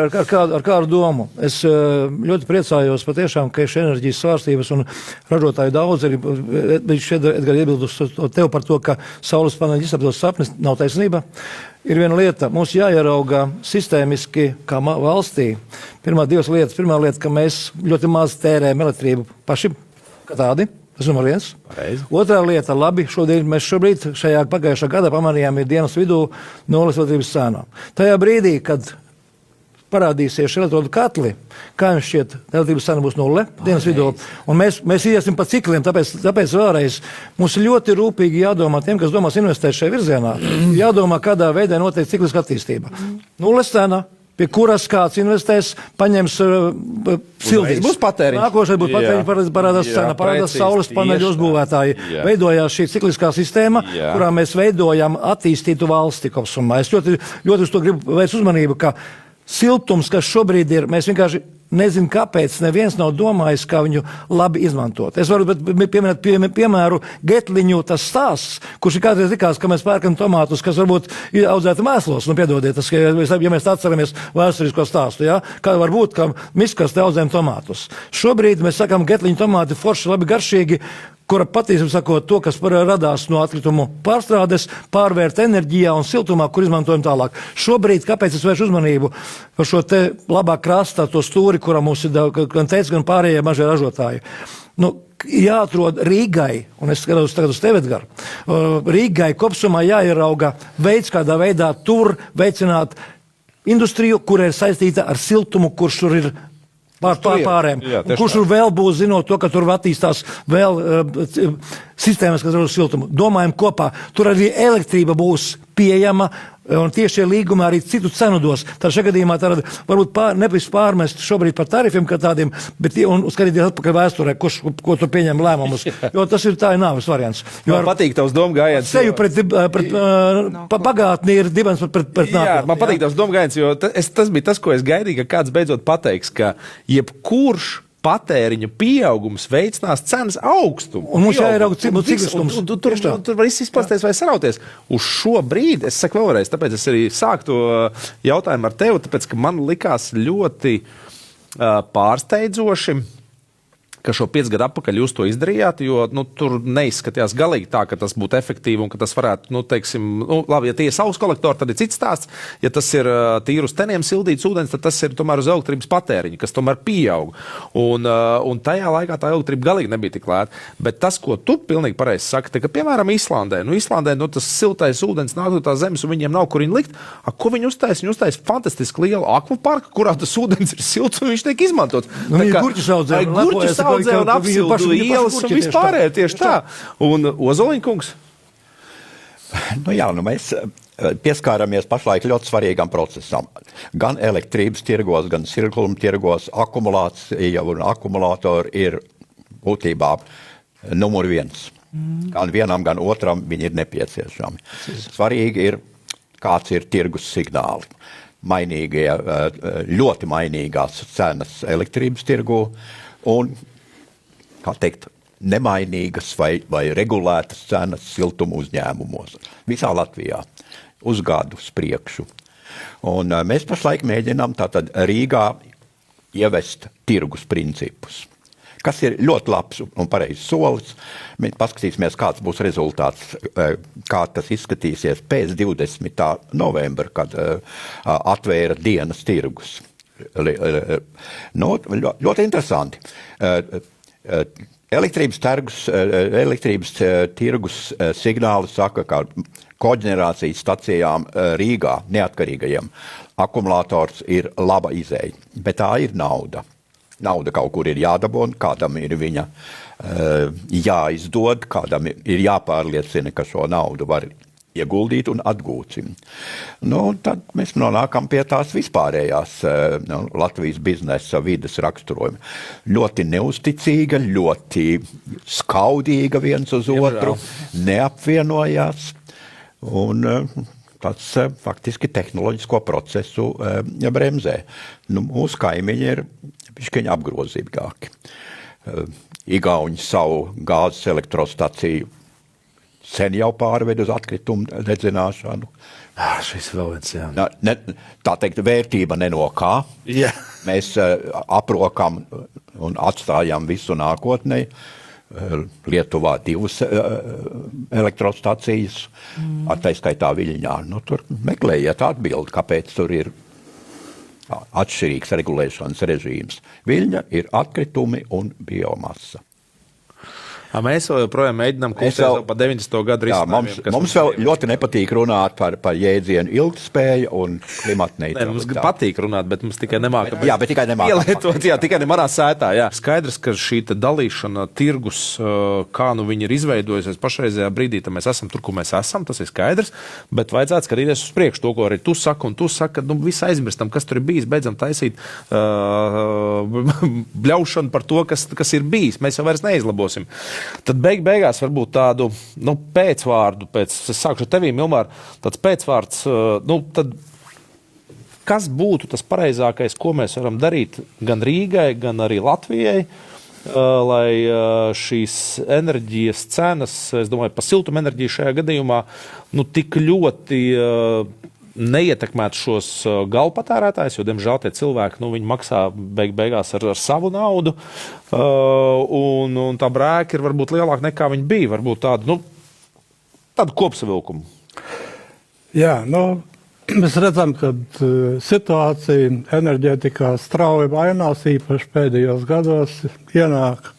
Ar kādu domu. Es ļoti priecājos patiešām, ka ir šī enerģijas svārstības un ražotāju daudz. Viņš Edgars iebildus tev par to, ka saules paneļi izsaptos sapnis, nav taisnība. Ir viena lieta, mums jāierauga sistēmiski, kā valstī. Divas lietas. Pirmā lieta, ka mēs ļoti maz tērējam elektrību paši, kā tādi. Tas numur viens. Otrā lieta, labi, mēs šobrīd šajā pagājušā gadā pamanījām ir dienas vidū nulles elektrības cēnā. Tajā brīdī, kad parādīsies elektrodu katli, kā jums šķiet, elektrības cena būs nulle dienas vidū. Un mēs iesim pa cikliem, tāpēc vēlreiz mums ļoti rūpīgi jādomā tiem, kas domās investēt šajā virzienā, jādomā, kādā veidā notiek cikliska attīstība. Nulles cena, pie kuras kāds investēs, paņems sildīs. Būs patēriņš. Nākošais būs patēriņš, parādās cena, parādās saules paneļu uzbūvētāji. Veidojās šī cikliskā sistēma, kurā mēs veidojam attīstītu valsti kopsumā. Es ļoti uz to gribu vērst uzmanību, ka siltums, kas šobrīd ir, mēs vienkārši nezinu, kāpēc neviens nav domājis, kā viņu labi izmantot. Es varu pieminēt piemēru Getliņu tas stāsts, kurš ir kādreiz likās, ka mēs pērkam tomātus, kas varbūt ir audzēti mēslos. Piedodiet, ja mēs atceramies vēsturisko stāstu, ja? Kā var būt, ka miskastē audzējam tomātus. Šobrīd mēs sakām, Getliņu tomāti forši, labi garšīgi, kura patiesībā sakot to, kas radās no atkritumu pārstrādes, pārvērt enerģijā un siltumā, kur izmantojam tālāk. Šobrīd, kāpēc es vēršu uzmanību par šo te labā krastā, to stūri, kurā mums ir gan teica, gan pārējie mažie ražotāji. Jāatrod Rīgai, un es skatos tagad uz tevi, Edgar, Rīgai kopsumā jāierauga veids, kādā veidā tur veicināt industriju, kur ir saistīta ar siltumu, kurš tur ir pārēm. Kurš tur vēl būs, zinot to, ka tur attīstās vēl sistēmas, kas ražo siltumu. Domājam kopā. Tur arī elektrība būs pieejama, un tieši līgumā arī citu cenu dos. Tad šajā gadījumā varbūt nevis pārmest šobrīd par tarifiem kā tādiem, bet un skatīties atpakaļ vēsturē, ko tur pieņem lēmumus. Jo tas ir tā nāves variants. Man patīk tavs domgājiens. Seju pret pagātni ir dibens pret nākotni. Jā, man patīk tavs domgājiens, jo tas bija tas, ko es gaidīju, ka kāds beidzot pateiks, ka jebkurš patēriņa pieaugums veicinās cenas augstumu. Un mums jāierauga cikliskums. Tur var izplasties vai sarauties. Uz šo brīdi, es saku vēlreiz, tāpēc es arī sāku to jautājumu ar tevi, tāpēc, ka man likās ļoti pārsteidzoši ka šo 5 gadu atpakaļ jūs to izdarījāt, jo tur neizskatījās galīgi tā, ka tas būtu efektīvi un ka tas varētu, labi, ja tie ir saules kolektori, tad ir cits stāsts. Ja tas ir tīri uz teniem sildīts ūdens, tad tas ir tomēr uz elektrības patēriņu, kas tomēr pieaug. Un tajā laikā tā elektrība galīgi nebija tik lēta. Bet tas, ko tu pilnīgi pareizi saki, ka, piemēram, Islandē tas siltais ūdens nāk no tās zemes un viņiem nav kur viņu likt. Ko viņi uztaisa? Viņi uztaisa fantastiski lielu akvaparku, kurā tas ūdens ir silts un viņš tiek izmantots. Viņi gurķus audzē un apsildu ielas un vispārēj tieši tā. Un Ozoliņkungs? Mēs pieskāramies pašlaik ļoti svarīgam procesam. Gan elektrības tirgos, gan siltuma tirgos akumulācija un akumulātori ir būtībā numur 1. Gan vienam, gan otram viņi ir nepieciešami. Svarīgi ir, kāds ir tirgus signāli. Ļoti mainīgās cenas elektrības tirgu un, nemainīgas vai regulētas cenas siltuma uzņēmumos. Visā Latvijā. Uz gadu uz priekšu. Un mēs pašlaik mēģinām tātad Rīgā ievest tirgus principus. Kas ir ļoti labs un pareizs solis. Mēs paskatīsimies, kāds būs rezultāts, kā tas izskatīsies pēc 20. novembra, kad atvēra dienas tirgus. Ļoti interesanti. Elektrības tirgus signāli saka, ka koģenerācijas stacijām Rīgā neatkarīgajiem akumulators ir laba izēja, bet tā ir nauda. Nauda kaut kur ir jādabūna, kādam ir viņa jāizdod, kādam ir jāpārliecina, ka šo naudu var ieguldīt un atgūt. Tad mēs nonākam pie tās vispārējās Latvijas biznesa vides raksturojuma. Ļoti neusticīga, ļoti skaudīga viens uz otru, neapvienojās un tāds faktiski tehnoloģisko procesu bremzē. Mūsu kaimiņi ir bišķiņi apgrozīgāki. Igauņi savu gāzes elektrostaciju sen jau pārved uz atkritumu dedzināšanu. Šis vēl viens, jā. Tā teikt, vērtība nenokā. Yeah. Mēs aprokam un atstājam visu nākotnē. Lietuvā 2 elektrostacijas, tā skaitā Viļņā. Tur meklējiet atbildi, kāpēc tur ir atšķirīgs regulēšanas režīms. Viļņa ir atkritumi un biomasa. Mēs vēl joprojām mēģinām kustēt pa 90. gadu risinājumiem. Mums vēl ļoti nepatīk runāt par jēdzienu ilgtspēja un klimatneitralitāti. Mums patīk runāt, bet mums tikai nemākam. Jā, bet tikai nemākam. Ielietot, tikai ne manā sētā, jā. Skaidrs, ka šī dalīšana tirgus, kā viņi ir izveidojusies pašreizējā brīdī, tad mēs esam tur, kur mēs esam, tas ir skaidrs, bet vajadzētu skatīties uz priekšu to, ko arī tu saki, un tu saki, ka visu aizmirstam, kas tur ir bijis, beidzam taisīt bļaušanu par to, kas ir bijis. Mēs jau vairs neizlabosim. Tad beigās varbūt tādu pēcvārdu, es sākšu ar tevī, Milmār, tāds pēcvārds, tad kas būtu tas pareizākais, ko mēs varam darīt gan Rīgai, gan arī Latvijai, lai šīs enerģijas cenas, es domāju, pa siltumenerģiju šajā gadījumā, tik ļoti neietekmētu šos galvpatērētājus, jo, diemžēl, tie cilvēki, viņi maksā beigās ar savu naudu, un tā brēka ir varbūt lielāka nekā viņi bija, varbūt tādu kopsavilkumu. Jā, mēs redzam, ka situācija enerģētikā strauji mainās, īpaši pēdējos gados ienāk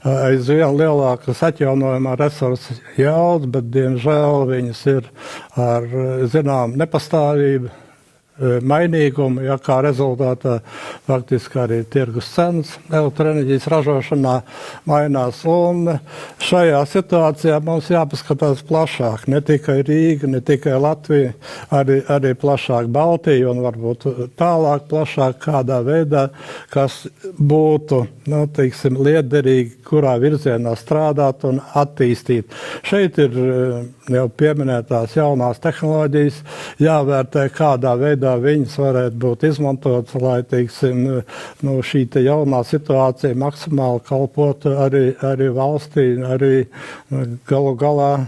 aizvien lielākas atjaunojumā resursu jaudas, bet, diemžēl, viņas ir ar, nepastāvību, mainīgumu, kā rezultātā faktiski arī tirgus cenas elektroenerģijas ražošanā mainās. Un šajā situācijā mums jāpaskatās plašāk, ne tikai Rīga, ne tikai Latvija, arī plašāk Baltija un varbūt tālāk plašāk kādā veidā, kas būtu, liederīgi, kurā virzienā strādāt un attīstīt. Šeit ir jau pieminētās jaunās tehnoloģijas, jāvērtē kādā veidā viņas varētu būt izmantotas, lai, šī jaunā situācija maksimāli kalpotu arī valstī, arī galu galā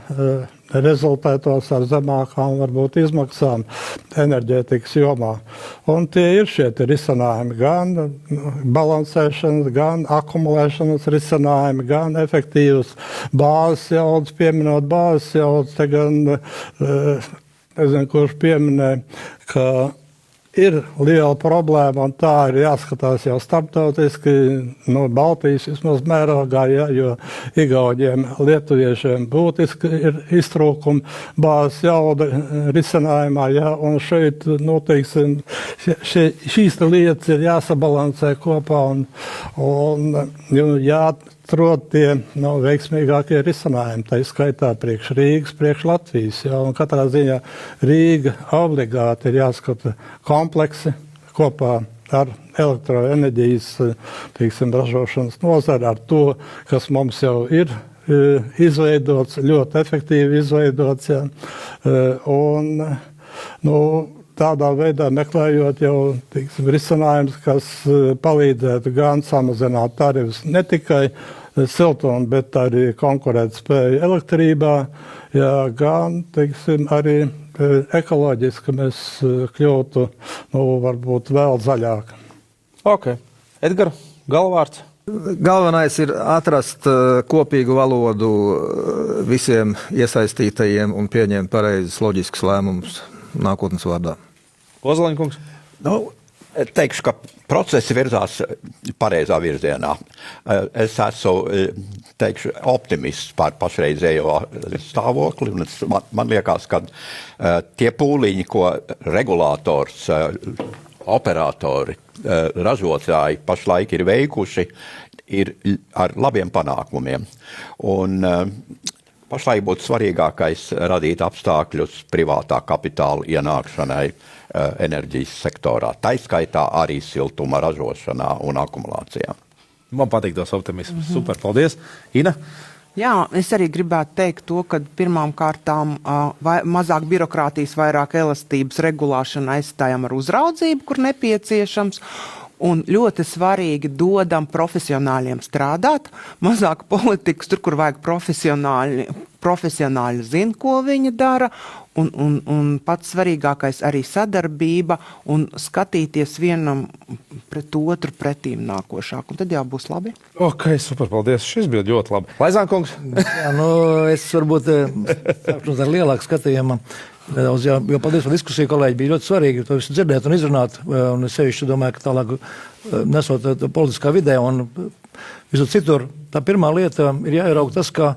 rezultētos ar zemākām varbūt izmaksām enerģētikas jomā. Un tie ir šie risinājumi, gan balansēšanas, gan akumulēšanas risinājumi, gan efektīvas bāzes jaudas, pieminot bāzes jaudas, te gan, nezinu, kurš pieminēja, ka ir liela problēma, un tā ir jāskatās jau starptautiski, no Baltijas vismaz mērogā, ja, jo Igauniem, Lietuviešiem būtiski ir iztrūkumi bāzes jauda risinājumā, ja, un šeit, teiksim, šīs lietas ir jāsabalansē kopā, un jāatrod tie veiksmīgākie risinājumi, tā skaitā priekš Rīgas, priekš Latvijas, ja, un katrā ziņā Rīga obligāti ir jāskata kompleksi kopā ar elektroenerģijas, teiksim, ražošanas nozari, ar to, kas mums jau ir izveidots, ļoti efektīvi izveidots, ja, un, tādā veidā meklējot jau, teiksim, risinājums, kas palīdzētu gan samazināt tarifus ne tikai siltuma, bet arī konkurēt spēju elektrībā, ja, gan, teiksim, arī ekoloģiski mēs kļūtu, varbūt vēl zaļāk. Ok. Edgar, galvārds? Galvenais ir atrast kopīgu valodu visiem iesaistītajiem un pieņemt pareizus loģiskus lēmumus nākotnes vārdā. Ozoliņkungs? Teikšu, ka procesi virzās pareizā virzienā. Es esmu, teikšu, optimists par pašreizējo stāvokli, un man liekas, ka tie pūliņi, ko regulators, operatori, ražotāji pašlaik ir veikuši, ir ar labiem panākumiem. Un pašlaik būtu svarīgākais radīt apstākļus privātā kapitāla ienākšanai enerģijas sektorā, taiskaitā arī siltuma ražošanā un akumulācijā. Man patīk tos optimismus. Super, paldies. Ina? Jā, es arī gribētu teikt to, ka pirmām kārtām mazāk birokrātijas, vairāk elastības regulāšana aizstājam ar uzraudzību, kur nepieciešams. Un ļoti svarīgi dodam profesionāļiem strādāt, mazāk politikas tur, kur vajag profesionāļi zina, ko viņi dara, un pats svarīgākais arī sadarbība un skatīties vienam pret otru pretīm nākošāk, un tad jau būs labi. Ok, super, paldies. Šis bija ļoti labi. Laizānkungs? Jā, es varbūt sākšu ar lielāku skatījumu. Nedaudz, jo paldies par diskusiju, kolēģi, bija ļoti svarīgi to visu dzirdēt un izrunāt, un es sevišķi domāju, ka tālāk nesot politiskā vidē un visur citur. Tā pirmā lieta ir jāieraug tas, ka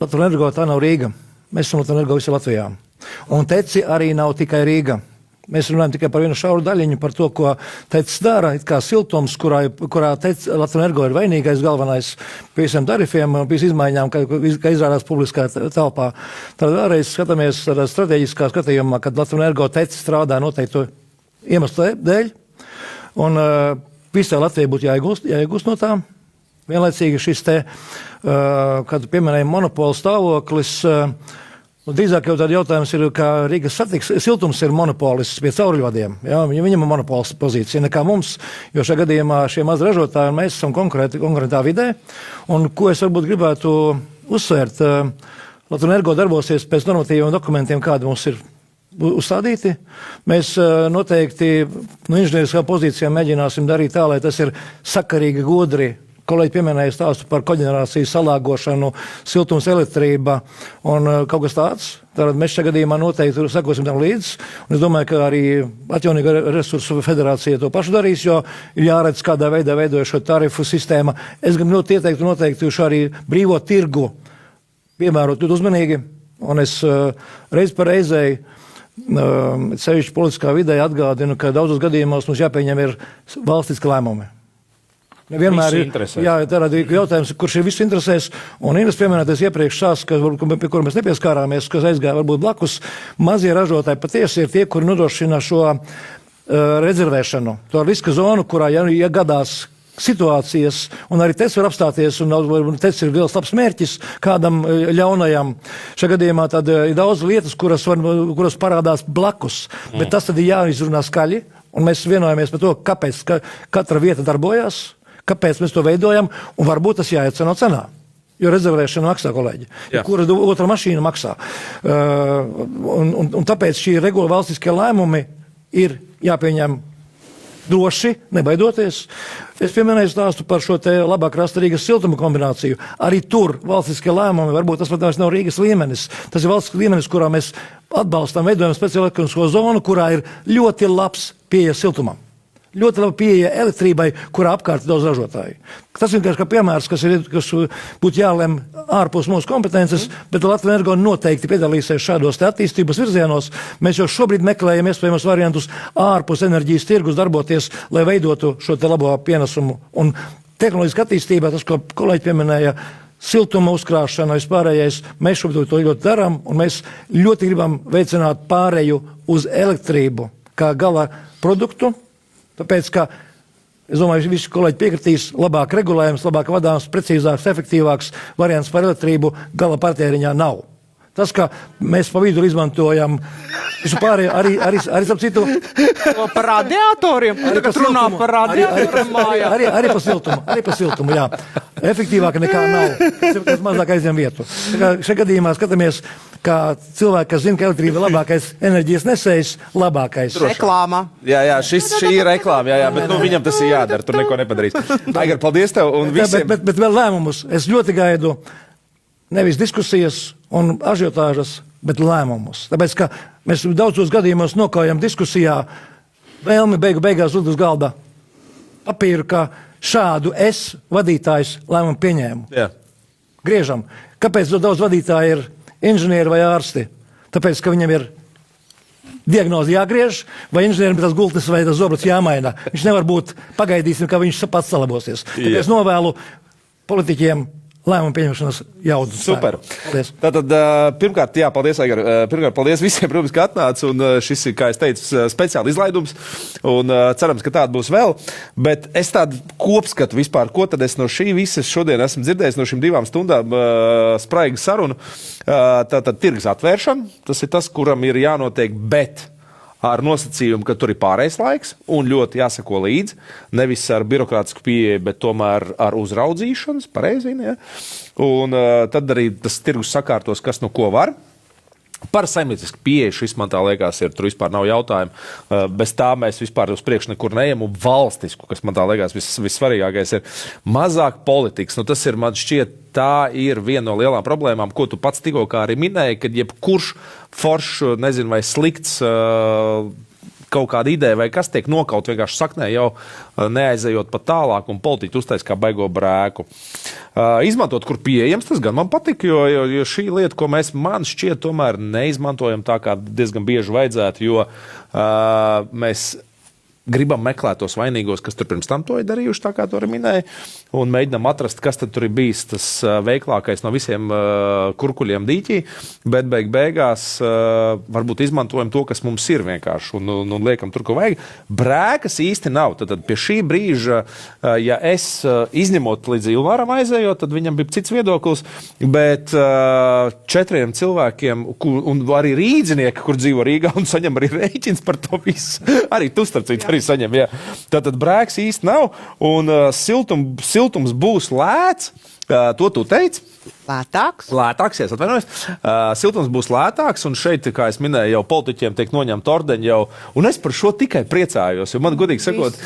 Latvenergo tā nav Rīga. Mēs esam Latvenergo visi Latvijā. Un teci arī nav tikai Rīga. Mēs runājam tikai par vienu šauru daļiņu, par to, ko tecis dara, it kā siltums, kurā Latvenergo ir vainīgais galvenais pie visiem tarifiem, pie izmaiņām, ka izrādās publiskā telpā. Tad vēlreiz skatāmies strateģiskā skatījumā, kad Latvenergo tecis strādā noteiktu iemeslu dēļ, un visai Latvijai būtu jāiegūst no tā. Vienlaicīgi šis te, kad pieminēja monopola stāvoklis, drīzāk jau tāda jautājums ir, ka Rīgas siltums ir monopolists pie cauruļvadiem. Ja? Viņam ir monopols pozīcija nekā mums, jo šajā gadījumā šie maz ražotāji un mēs esam konkurentā vidē. Un ko es varbūt gribētu uzsvērt, Latvenergo darbosies pēc normatīviem dokumentiem, kādi mums ir uzstādīti. Mēs noteikti no inženieriskā pozīcijā mēģināsim darīt tā, lai tas ir sakarīgi, godri. Kolēģi pieminēja stāstu par koģenerāciju, salāgošanu, siltums, elektrība un kaut kas tāds. Tātad mēs šajā gadījumā noteikti sekosim tam līdzi. Un es domāju, ka arī Atjaunīgo resursu federācija to pašu darīs, jo ir jāredz, kādā veidā veidoja šo tarifu sistēmu. Es gribu ieteiktu noteikti arī brīvo tirgu piemērot ļoti uzmanīgi. Un es reiz par reizei sevišķi politiskā vidē atgādinu, ka daudzos gadījumos mums jāpieņem ir valstiski lēmumi. Nevienmēr ir jautājums, kurš ir visu interesēs, un Ines pieminētais iepriekš sās, pie kura mēs nepieskārāmies, kas aizgāja varbūt blakus, mazie ražotāji patiesi ir tie, kuri nodrošina šo rezervēšanu, to riska zonu, kurā ja gadās situācijas, un arī tec var apstāties, un tec ir liels labs mērķis kādam ļaunajam. Šajā gadījumā tad ir daudz lietas, kuras parādās blakus, bet tas tad ir jāizrunā skaļi, un mēs vienojamies par to, kāpēc katra vieta darbojās, kāpēc mēs to veidojam, un varbūt tas jāieceno cenā. Jo rezervēšana maksā, kolēģi. Kura otra mašīna maksā. Un tāpēc šī regula valstiskie lēmumi ir jāpieņem droši, nebaidoties. Es pieminēju stāstu par šo te labāk rasta Rīgas siltuma kombināciju. Arī tur valstiskie lēmumi, varbūt tas, protams, nav Rīgas līmenis. Tas ir valsts līmenis, kurā mēs atbalstam, veidojam speciālu ekonomisko zonu, kurā ir ļoti labs pieeja siltumam. Ļoti labi pieeja elektrībai, kurā apkārt ir daudz ražotāju. Tas vienkārši kā piemērs, kas būtu jālem ārpus mūsu kompetences, bet Latvijas Energo noteikti piedalīsies šādos attīstības virzienos. Mēs jau šobrīd meklējam iespējamos variantus ārpus enerģijas tirgus darboties, lai veidotu šo te labo pienesumu. Un tehnoloģiski attīstībā, tas, ko kolēģi pieminēja, siltuma uzkrāšana, vispārējais, mēs šobrīd to ļoti darām, un mēs ļoti gribam veicināt pāreju uz elektrību kā gala produktu. Tāpēc, ka, es domāju, visi kolēģi piekritīs, labāk regulējums, labāk vadāms, precīzāks, efektīvāks variants par elektrību gala patēriņā nav. Tas, ka mēs pa vidu izmantojam visu pārējo, arī starp citu... Par radiatoriem, kad runā par radiatoriem mājā. Arī pa siltumu, jā. Efektīvāk nekā nav, kas mazāk aizņem vietu. Šajā gadījumā skatāmies, kā cilvēki, kas zina, ka elektrība ir labākais enerģijas nesējs, labākais. Reklāma. Jā, šī ir reklāma, jā, bet viņam tas ir jādara, tur neko nepadarīs. Aigar, paldies tev un visiem. Bet vēl lēmumus. Es ļoti gaidu nevis diskusijas un ažiotāžas, bet lēmumus. Tāpēc, ka mēs daudzos gadījumos nokājam diskusijā vēlmi beigās likt uz galda papīru, ka šādu es vadītājs lēmumu pieņēmu. Jā. Griežam. Kāpēc daudz vadītāji ir inženieri vai ārsti? Tāpēc, ka viņam ir diagnozi jāgriež, vai inženierim tas gultnes vai tas zobrats jāmaina. Viņš nevar būt, pagaidīsim, ka viņš pats salabosies. Tāpēc novēlu politiķiem lēmumu pieņemšanas jaudu. Super. Tātad, pirmkārt, jā, paldies, Aigar. Pirmkārt, paldies visiem, protams, ka atnāca, un šis ir, kā es teicu, speciāli izlaidums, un cerams, ka tāda būs vēl. Bet es tādu kopskatu vispār, ko tad es no šī visas šodien esmu dzirdējis, no šīm 2 stundām spraiga sarunu. Tātad tirgus atvēršana, tas ir tas, kuram ir jānotiek, bet ar nosacījumu, ka tur ir pārējais laiks un ļoti jāsako līdzi, nevis ar birokrātisku pieeju, bet tomēr ar uzraudzīšanas, pareizi, ja? Un tad arī tas tirgus sakārtos, kas no ko var. Par saimniecisku pieeju šis, man tā liekas, ir, tur vispār nav jautājumu. Bez tā mēs vispār uz priekšu nekur neejam, un valstisku, kas man tā liekas vissvarīgākais ir mazāk politikas. Nu, tas ir, man šķiet, tā ir viena no lielām problēmām, ko tu pats tikko kā arī minēji, kad jebkurš foršs, nezinu, vai slikts kaut kāda ideja vai kas tiek nokaut vienkārši saknē, jau neaizejot pat tālāk, un politiķi uztais kā baigo brēku. Izmantot, kur pieejams, tas gan man patika, jo šī lieta, ko mēs, man šķiet, tomēr neizmantojam tā, kā diezgan bieži vajadzētu, jo mēs gribam meklēt tos vainīgos, kas tur pirms tam to ir darījuši, tā kā to arī minēja, un mēģinam atrast, kas tad tur ir bijis tas veiklākais no visiem kurkuļiem dīķī, bet beigās varbūt izmantojam to, kas mums ir vienkārši, un liekam tur, ko vajag. Brēkas īsti nav. Tad pie šī brīža, ja es izņemot līdz Ilvāram aizējot, tad viņam bija cits viedoklis, bet 4 cilvēkiem, un arī rīdzinieki, kur dzīvo Rīgā un saņem arī rēķins par to visu, arī tu starp citu arī saņem, jā. Tātad brēks īsti nav, un siltums būs lēts, to tu teici? Lētāks? Lētāks, jā, atvainojos. Siltums būs lētāks, un šeit, kā es minēju, jau politiķiem tiek noņemta ordeņi jau, un es par šo tikai priecājos, jo man godīgi sakot,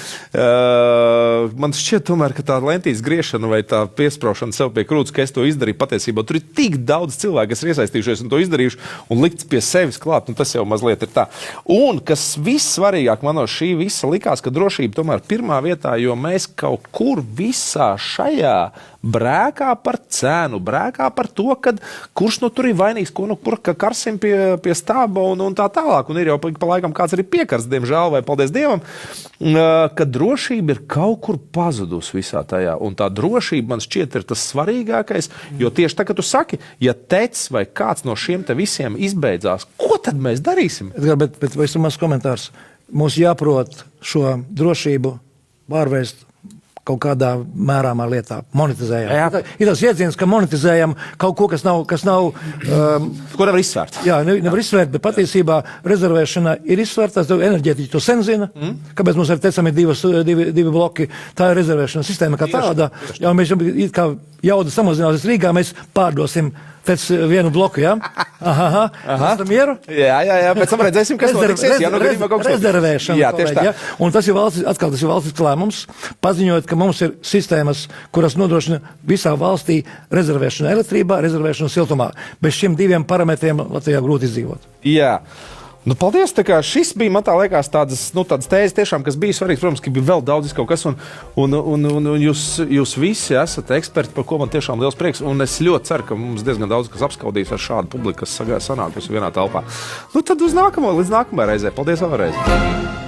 man šķiet tomēr, ka tā lentīs griešana vai tā piespraušana sev pie krūts, ka es to izdarīju patiesībā, tur ir tik daudz cilvēku, kas ir iesaistījušies un to izdarījuši, un likts pie sevis klāt, un tas jau mazliet ir tā. Un, kas vissvarīgāk man no šī visa likās, ka drošība tomēr pirmā vietā, jo mēs kaut kur visā šajā brēkā par cenu, brēkā par to, kad kurš no tur ir vainīgs, ko no kur karsim pie stāba un tā tālāk. Un ir jau pa laikam kāds arī piekars, diemžēl, vai paldies Dievam, ka drošība ir kaut kur pazudus visā tajā. Un tā drošība, man šķiet, ir tas svarīgākais, jo tieši tā, ka tu saki, ja tec vai kāds no šiem te visiem izbeidzās, ko tad mēs darīsim? Bet visam maz komentārs. Mums jāprot šo drošību pārvērst kaut kādā mērāmā lietā. Monetizējam. Jā. Ir tas jēdziens, ka monetizējam kaut ko, kas nav Ko nevar izsvērt? jā, nevar izsvērt, bet patiesībā rezervēšana ir izsvērta. Enerģētiķi to sen zina. Kāpēc mums ar tecam ir divi bloki? Tā ir rezervēšana sistēma kā tāda. Jā, mēs it kā jauda samazināsies Rīgā, mēs pārdosim pēc vienu bloku, jā? Aha. Esam mieru? Jā, pēc tam redzēsim, kas notiksies. Jā, nu gadījumā kaut kas notiks. Rezervēšana. Jā, tieši tā. Ja? Un tas ir valsts lēmums, paziņojot, ka mums ir sistēmas, kuras nodrošina visā valstī rezervēšanu elektrībā, rezervēšanu siltumā. Bez šiem diviem parametriem Latvijā grūti izdzīvot. Jā. Nu, paldies, tā kā šis bija, man tā liekas, tādas tēzes tiešām, kas bija svarīgas. Protams, ka bija vēl daudz kaut kas, un jūs visi esat eksperti, par ko man tiešām liels prieks, un es ļoti ceru, ka mums diezgan daudz kas apskaudīs ar šādu publiku, kas sanākusi vienā telpā. Nu, tad līdz nākamajai reizē. Paldies vēlreiz!